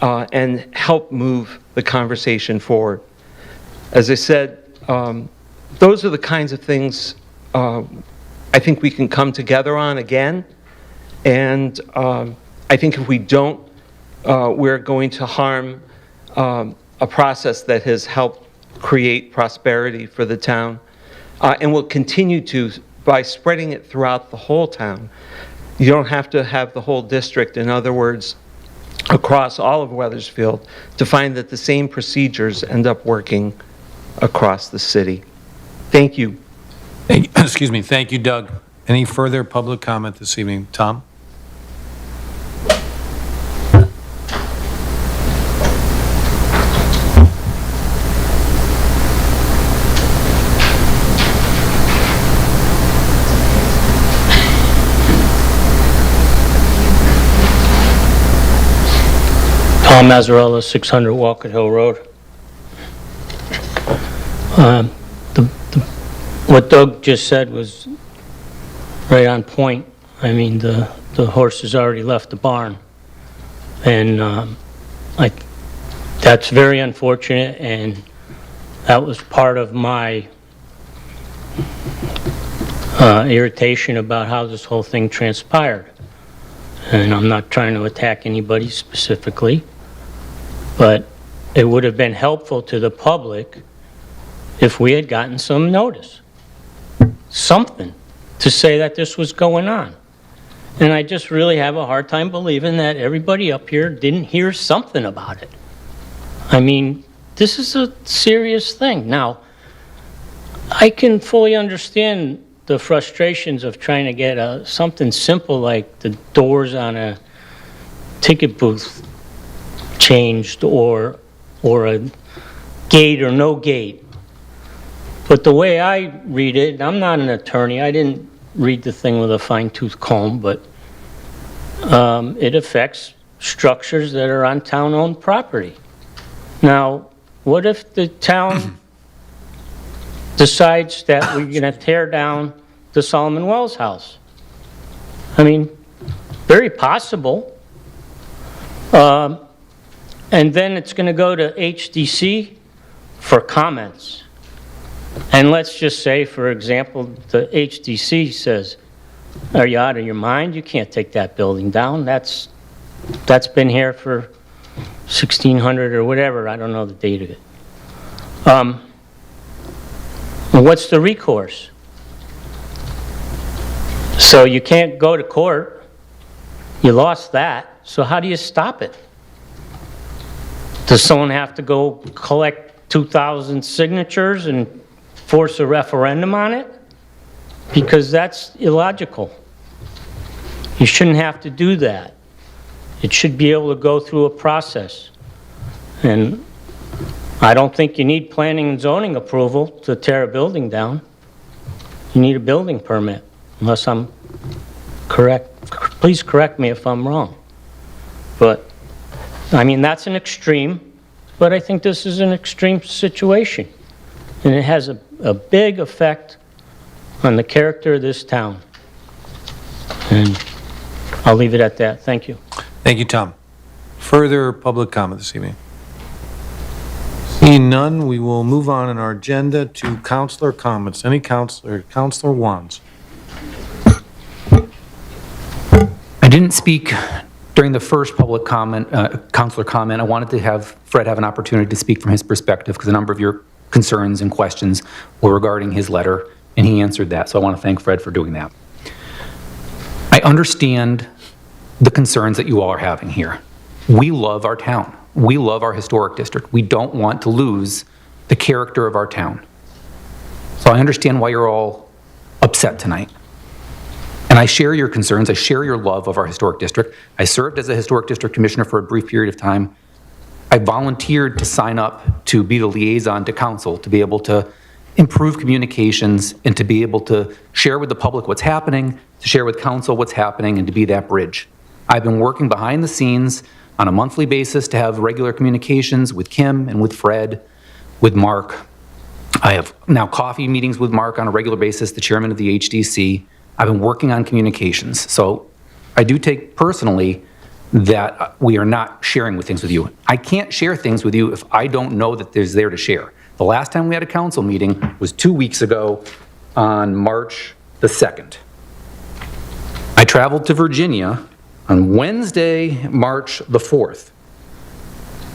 and helped move the conversation forward. As I said, those are the kinds of things I think we can come together on again, and I think if we don't, we're going to harm a process that has helped create prosperity for the town, and will continue to by spreading it throughout the whole town. You don't have to have the whole district, in other words, across all of Wethersfield, to find that the same procedures end up working across the city. Thank you. Excuse me. Thank you, Doug. Any further public comment this evening? Tom? Tom Mazzarella, 600 Walcott Hill Road. What Doug just said was right on point. I mean, the horse has already left the barn. And that's very unfortunate, and that was part of my irritation about how this whole thing transpired. And I'm not trying to attack anybody specifically, but it would have been helpful to the public if we had gotten some notice, something to say that this was going on. And I just really have a hard time believing that everybody up here didn't hear something about it. I mean, this is a serious thing. Now, I can fully understand the frustrations of trying to get something simple like the doors on a ticket booth changed, or a gate or no gate. But the way I read it, I'm not an attorney, I didn't read the thing with a fine-tooth comb, but it affects structures that are on town-owned property. Now, what if the town decides that we're going to tear down the Solomon Wells house? I mean, very possible. And then it's going to go to HDC for comments. And let's just say, for example, the HDC says, are you out of your mind? You can't take that building down. That's been here for 1600 or whatever. I don't know the date of it. What's the recourse? So you can't go to court. You lost that. So how do you stop it? Does someone have to go collect 2,000 signatures and force a referendum on it? Because that's illogical. You shouldn't have to do that. It should be able to go through a process. And I don't think you need planning and zoning approval to tear a building down. You need a building permit, unless I'm correct. Please correct me if I'm wrong. But, I mean, that's an extreme, but I think this is an extreme situation. And it has a big effect on the character of this town. And I'll leave it at that. Thank you. Thank you, Tom. Further public comment this evening? Seeing none, we will move on in our agenda to councilor comments. Any councilor? Councilor Wands. I didn't speak during the first public comment, councilor comment. I wanted to have Fred have an opportunity to speak from his perspective, because a number of your concerns and questions were regarding his letter, and he answered that. So I want to thank Fred for doing that. I understand the concerns that you all are having here. We love our town. We love our historic district. We don't want to lose the character of our town. So I understand why you're all upset tonight. And I share your concerns. I share your love of our historic district. I served as a historic district commissioner for a brief period of time. I volunteered to sign up to be the liaison to council, to be able to improve communications and to be able to share with the public what's happening, to share with council what's happening, and to be that bridge. I've been working behind the scenes on a monthly basis to have regular communications with Kim and with Fred, with Mark. I have now coffee meetings with Mark on a regular basis, the chairman of the HDC. I've been working on communications. So I do take personally that we are not sharing with things with you. I can't share things with you if I don't know that there's there to share. The last time we had a council meeting was 2 weeks ago on March the 2nd. I traveled to Virginia on Wednesday, March the 4th.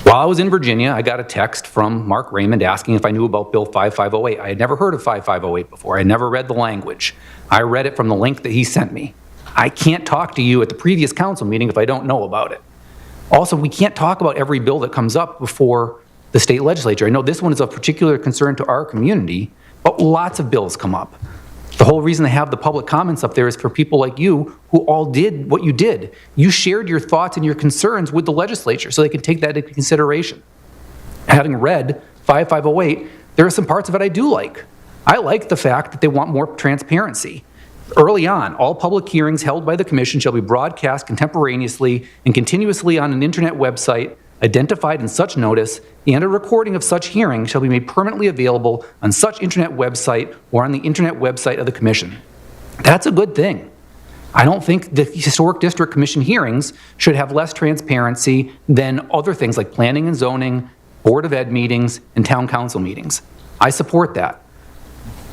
While I was in Virginia, I got a text from Mark Raymond asking if I knew about Bill 5508. I had never heard of 5508 before. I had never read the language. I read it from the link that he sent me. I can't talk to you at the previous council meeting if I don't know about it. Also, we can't talk about every bill that comes up before the state legislature. I know this one is of particular concern to our community, but lots of bills come up. The whole reason they have the public comments up there is for people like you who all did what you did. You shared your thoughts and your concerns with the legislature so they can take that into consideration. Having read 5508, there are some parts of it I do like. I like the fact that they want more transparency. Early on, all public hearings held by the commission shall be broadcast contemporaneously and continuously on an internet website identified in such notice, and a recording of such hearing shall be made permanently available on such internet website or on the internet website of the commission. That's a good thing. I don't think the Historic District Commission hearings should have less transparency than other things like planning and zoning, Board of Ed meetings, and town council meetings. I support that.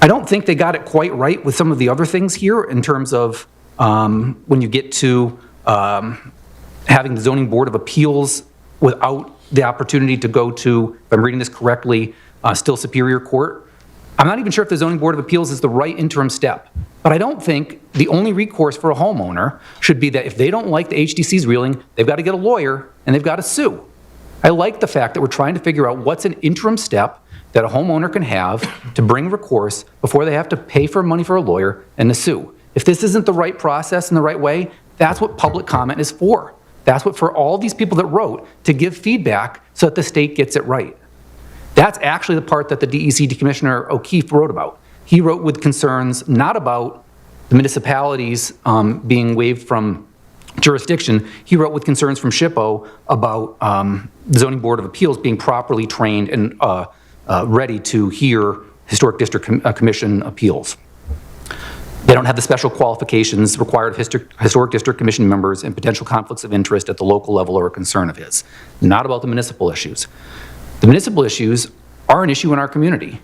I don't think they got it quite right with some of the other things here in terms of when you get to having the Zoning Board of Appeals without the opportunity to go to, if I'm reading this correctly, still Superior Court. I'm not even sure if the Zoning Board of Appeals is the right interim step, but I don't think the only recourse for a homeowner should be that if they don't like the HDC's ruling, they've got to get a lawyer and they've got to sue. I like the fact that we're trying to figure out what's an interim step that a homeowner can have to bring recourse before they have to pay for money for a lawyer and to sue. If this isn't the right process in the right way, that's what public comment is for. That's what for all these people that wrote, to give feedback so that the state gets it right. That's actually the part that the DEC Commissioner O'Keefe wrote about. He wrote with concerns not about the municipalities being waived from jurisdiction. He wrote with concerns from SHPO about the Zoning Board of Appeals being properly trained and ready to hear Historic District Commission appeals. They don't have the special qualifications required of Historic District Commission members and potential conflicts of interest at the local level are a concern of his. Not about the municipal issues. The municipal issues are an issue in our community.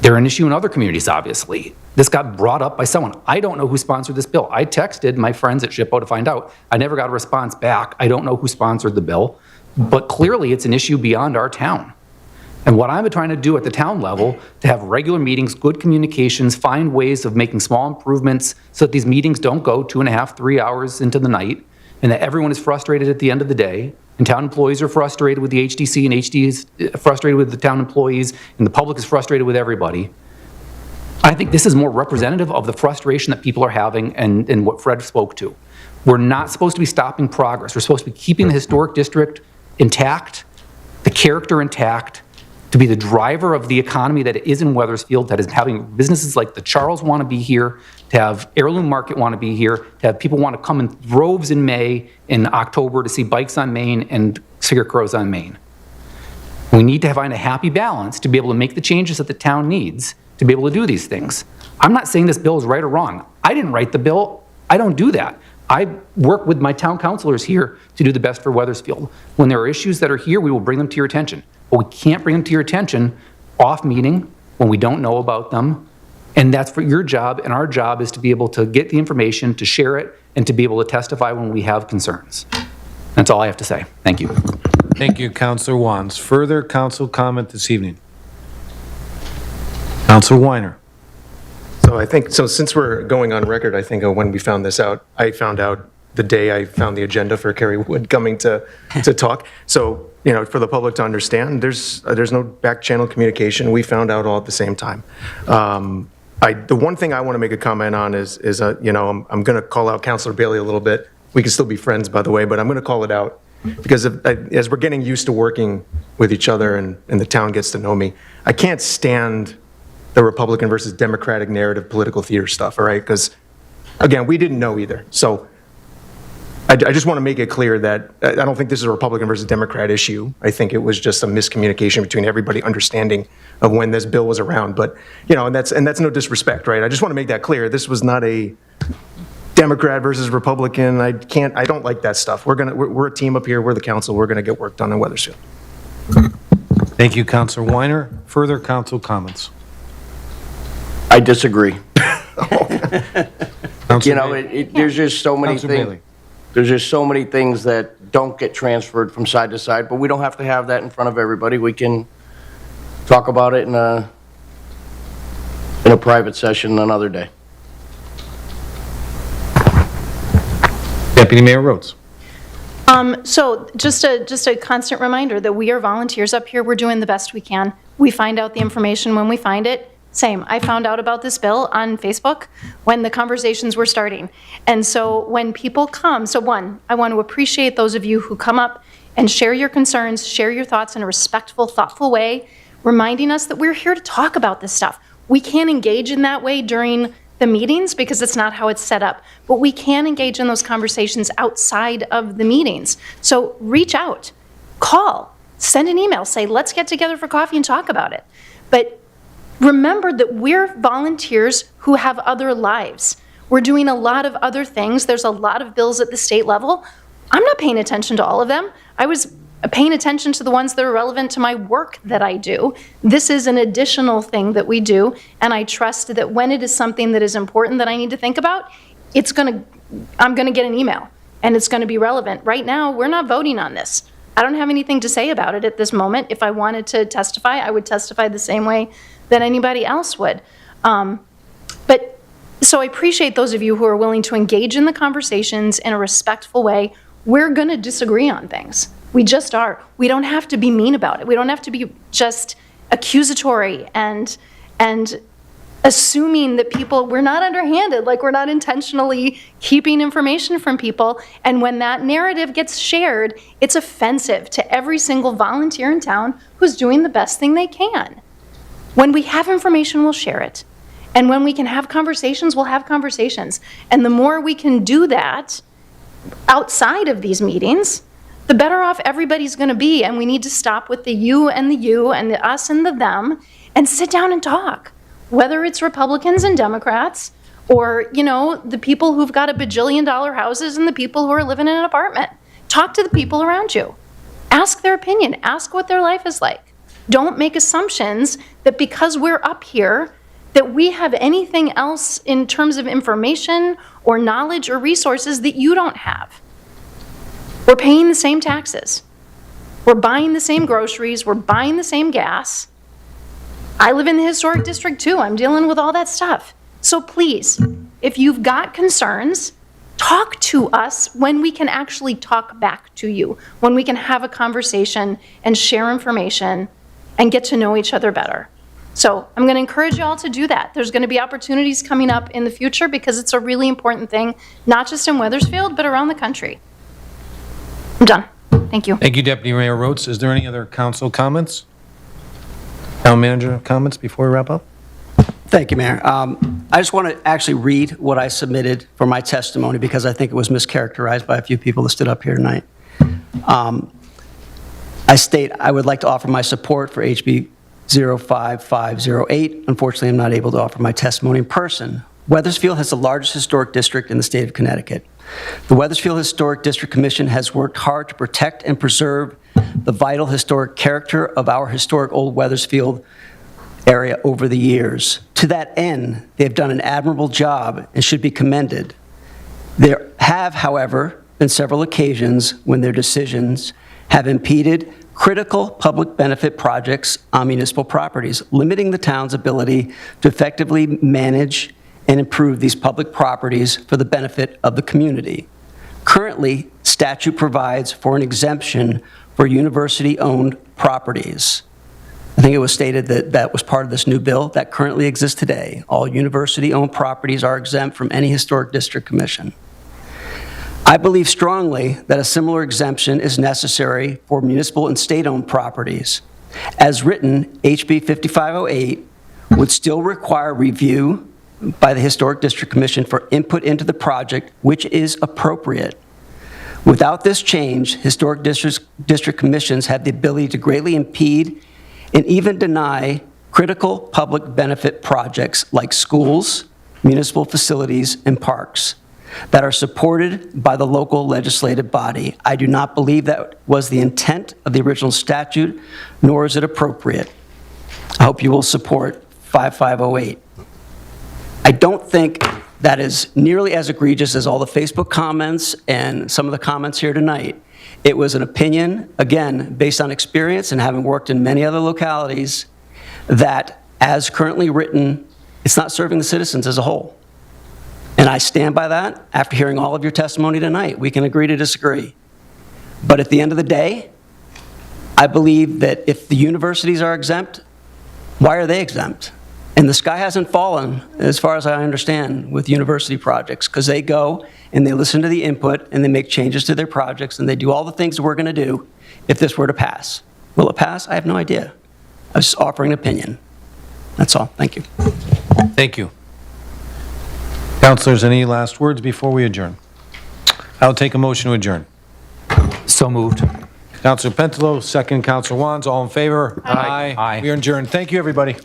They're an issue in other communities, obviously. This got brought up by someone. I don't know who sponsored this bill. I texted my friends at SHPO to find out. I never got a response back. I don't know who sponsored the bill, but clearly it's an issue beyond our town. And what I'm trying to do at the town level, to have regular meetings, good communications, find ways of making small improvements so that these meetings don't go 2.5, 3 hours into the night, and that everyone is frustrated at the end of the day, and town employees are frustrated with the HDC, and HD is frustrated with the town employees, and the public is frustrated with everybody. I think this is more representative of the frustration that people are having and what Fred spoke to. We're not supposed to be stopping progress. We're supposed to be keeping the historic district intact, the character intact, to be the driver of the economy that it is in Wethersfield, that is having businesses like the Charles want to be here, to have Heirloom Market want to be here, to have people want to come in droves in May, in October to see Bikes on Main and Scarecrows on Main. We need to find a happy balance to be able to make the changes that the town needs to be able to do these things. I'm not saying this bill is right or wrong. I didn't write the bill. I don't do that. I work with my town councilors here to do the best for Wethersfield. When there are issues that are here, we will bring them to your attention. But we can't bring them to your attention off meeting when we don't know about them. And that's for your job, and our job is to be able to get the information, to share it, and to be able to testify when we have concerns. That's all I have to say. Thank you. Thank you, Councilor Wands. Further council comment this evening? Councilor Weiner. So I think, so since we're going on record, I think when we found this out, I found out the day I found the agenda for Kerry Wood coming to talk. So, you know, for the public to understand, there's no back channel communication. We found out all at the same time. The one thing I want to make a comment on is you know, I'm going to call out Councilor Bailey a little bit. We can still be friends, by the way, but I'm going to call it out because as we're getting used to working with each other and the town gets to know me, I can't stand the Republican versus Democratic narrative political theater stuff, all right? Because, again, we didn't know either. So I just want to make it clear that I don't think this is a Republican versus Democrat issue. I think it was just a miscommunication between everybody understanding of when this bill was around. But, you know, and that's no disrespect, right? I just want to make that clear. This was not a Democrat versus Republican. I don't like that stuff. We're a team up here. We're the council. We're going to get work done in Wethersfield. Thank you, Councilor Weiner. Further council comments? I disagree. Councilor You know, Bailey. there's just so many Councilor things. Bailey. There's just so many things that don't get transferred from side to side, but we don't have to have that in front of everybody. We can talk about it in a private session another day. Deputy Mayor Rhodes. So just a constant reminder that we are volunteers up here. We're doing the best we can. We find out the information when we find it. Same. I found out about this bill on Facebook when the conversations were starting. And so when people come, so one, I want to appreciate those of you who come up and share your concerns, share your thoughts in a respectful, thoughtful way, reminding us that we're here to talk about this stuff. We can't engage in that way during the meetings because it's not how it's set up, but we can engage in those conversations outside of the meetings. So reach out, call, send an email, say, let's get together for coffee and talk about it. But remember that we're volunteers who have other lives. We're doing a lot of other things. There's a lot of bills at the state level. I'm not paying attention to all of them. I was paying attention to the ones that are relevant to my work that I do. This is an additional thing that we do, and I trust that when it is something that is important that I need to think about, I'm gonna get an email, and it's gonna be relevant. Right now, we're not voting on this. I don't have anything to say about it at this moment. If I wanted to testify, I would testify the same way that anybody else would. So I appreciate those of you who are willing to engage in the conversations in a respectful way. We're gonna disagree on things. We just are. We don't have to be mean about it. We don't have to be just accusatory and assuming that we're not underhanded, like we're not intentionally keeping information from people. And when that narrative gets shared, it's offensive to every single volunteer in town who's doing the best thing they can. When we have information, we'll share it. And when we can have conversations, we'll have conversations. And the more we can do that outside of these meetings, the better off everybody's going to be. And we need to stop with the you and the us and the them and sit down and talk. Whether it's Republicans and Democrats or, you know, the people who've got $1 bajillion houses and the people who are living in an apartment. Talk to the people around you. Ask their opinion. Ask what their life is like. Don't make assumptions that because we're up here that we have anything else in terms of information or knowledge or resources that you don't have. We're paying the same taxes. We're buying the same groceries. We're buying the same gas. I live in the historic district too. I'm dealing with all that stuff. So please, if you've got concerns, talk to us when we can actually talk back to you, when we can have a conversation and share information and get to know each other better. So I'm going to encourage you all to do that. There's going to be opportunities coming up in the future because it's a really important thing, not just in Wethersfield, but around the country. I'm done. Thank you. Thank you, Deputy Mayor Rhodes. Is there any other council comments? Town manager comments before we wrap up? Thank you, Mayor. I just want to actually read what I submitted for my testimony because I think it was mischaracterized by a few people that stood up here tonight. I state I would like to offer my support for HB 05508. Unfortunately, I'm not able to offer my testimony in person. Wethersfield has the largest historic district in the state of Connecticut. The Wethersfield Historic District Commission has worked hard to protect and preserve the vital historic character of our historic Old Wethersfield area over the years. To that end, they have done an admirable job and should be commended. There have, however, been several occasions when their decisions have impeded critical public benefit projects on municipal properties, limiting the town's ability to effectively manage and improve these public properties for the benefit of the community. Currently, statute provides for an exemption for university-owned properties. I think it was stated that that was part of this new bill that currently exists today. All university-owned properties are exempt from any historic district commission. I believe strongly that a similar exemption is necessary for municipal and state-owned properties. As written, HB 5508 would still require review by the Historic District Commission for input into the project, which is appropriate. Without this change, Historic District Commissions have the ability to greatly impede and even deny critical public benefit projects like schools, municipal facilities, and parks that are supported by the local legislative body. I do not believe that was the intent of the original statute, nor is it appropriate. I hope you will support 5508. I don't think that is nearly as egregious as all the Facebook comments and some of the comments here tonight. It was an opinion, again, based on experience and having worked in many other localities, that as currently written, it's not serving the citizens as a whole. And I stand by that after hearing all of your testimony tonight. We can agree to disagree. But at the end of the day, I believe that if the universities are exempt, why are they exempt? And the sky hasn't fallen, as far as I understand, with university projects, because they go and they listen to the input and they make changes to their projects and they do all the things that we're going to do if this were to pass. Will it pass? I have no idea. I was just offering an opinion. That's all. Thank you. Thank you. Councilors, any last words before we adjourn? I'll take a motion to adjourn. So moved. Councilor Pentelo, second Councilor Wands, all in favor? Aye. We are adjourned. Thank you, everybody.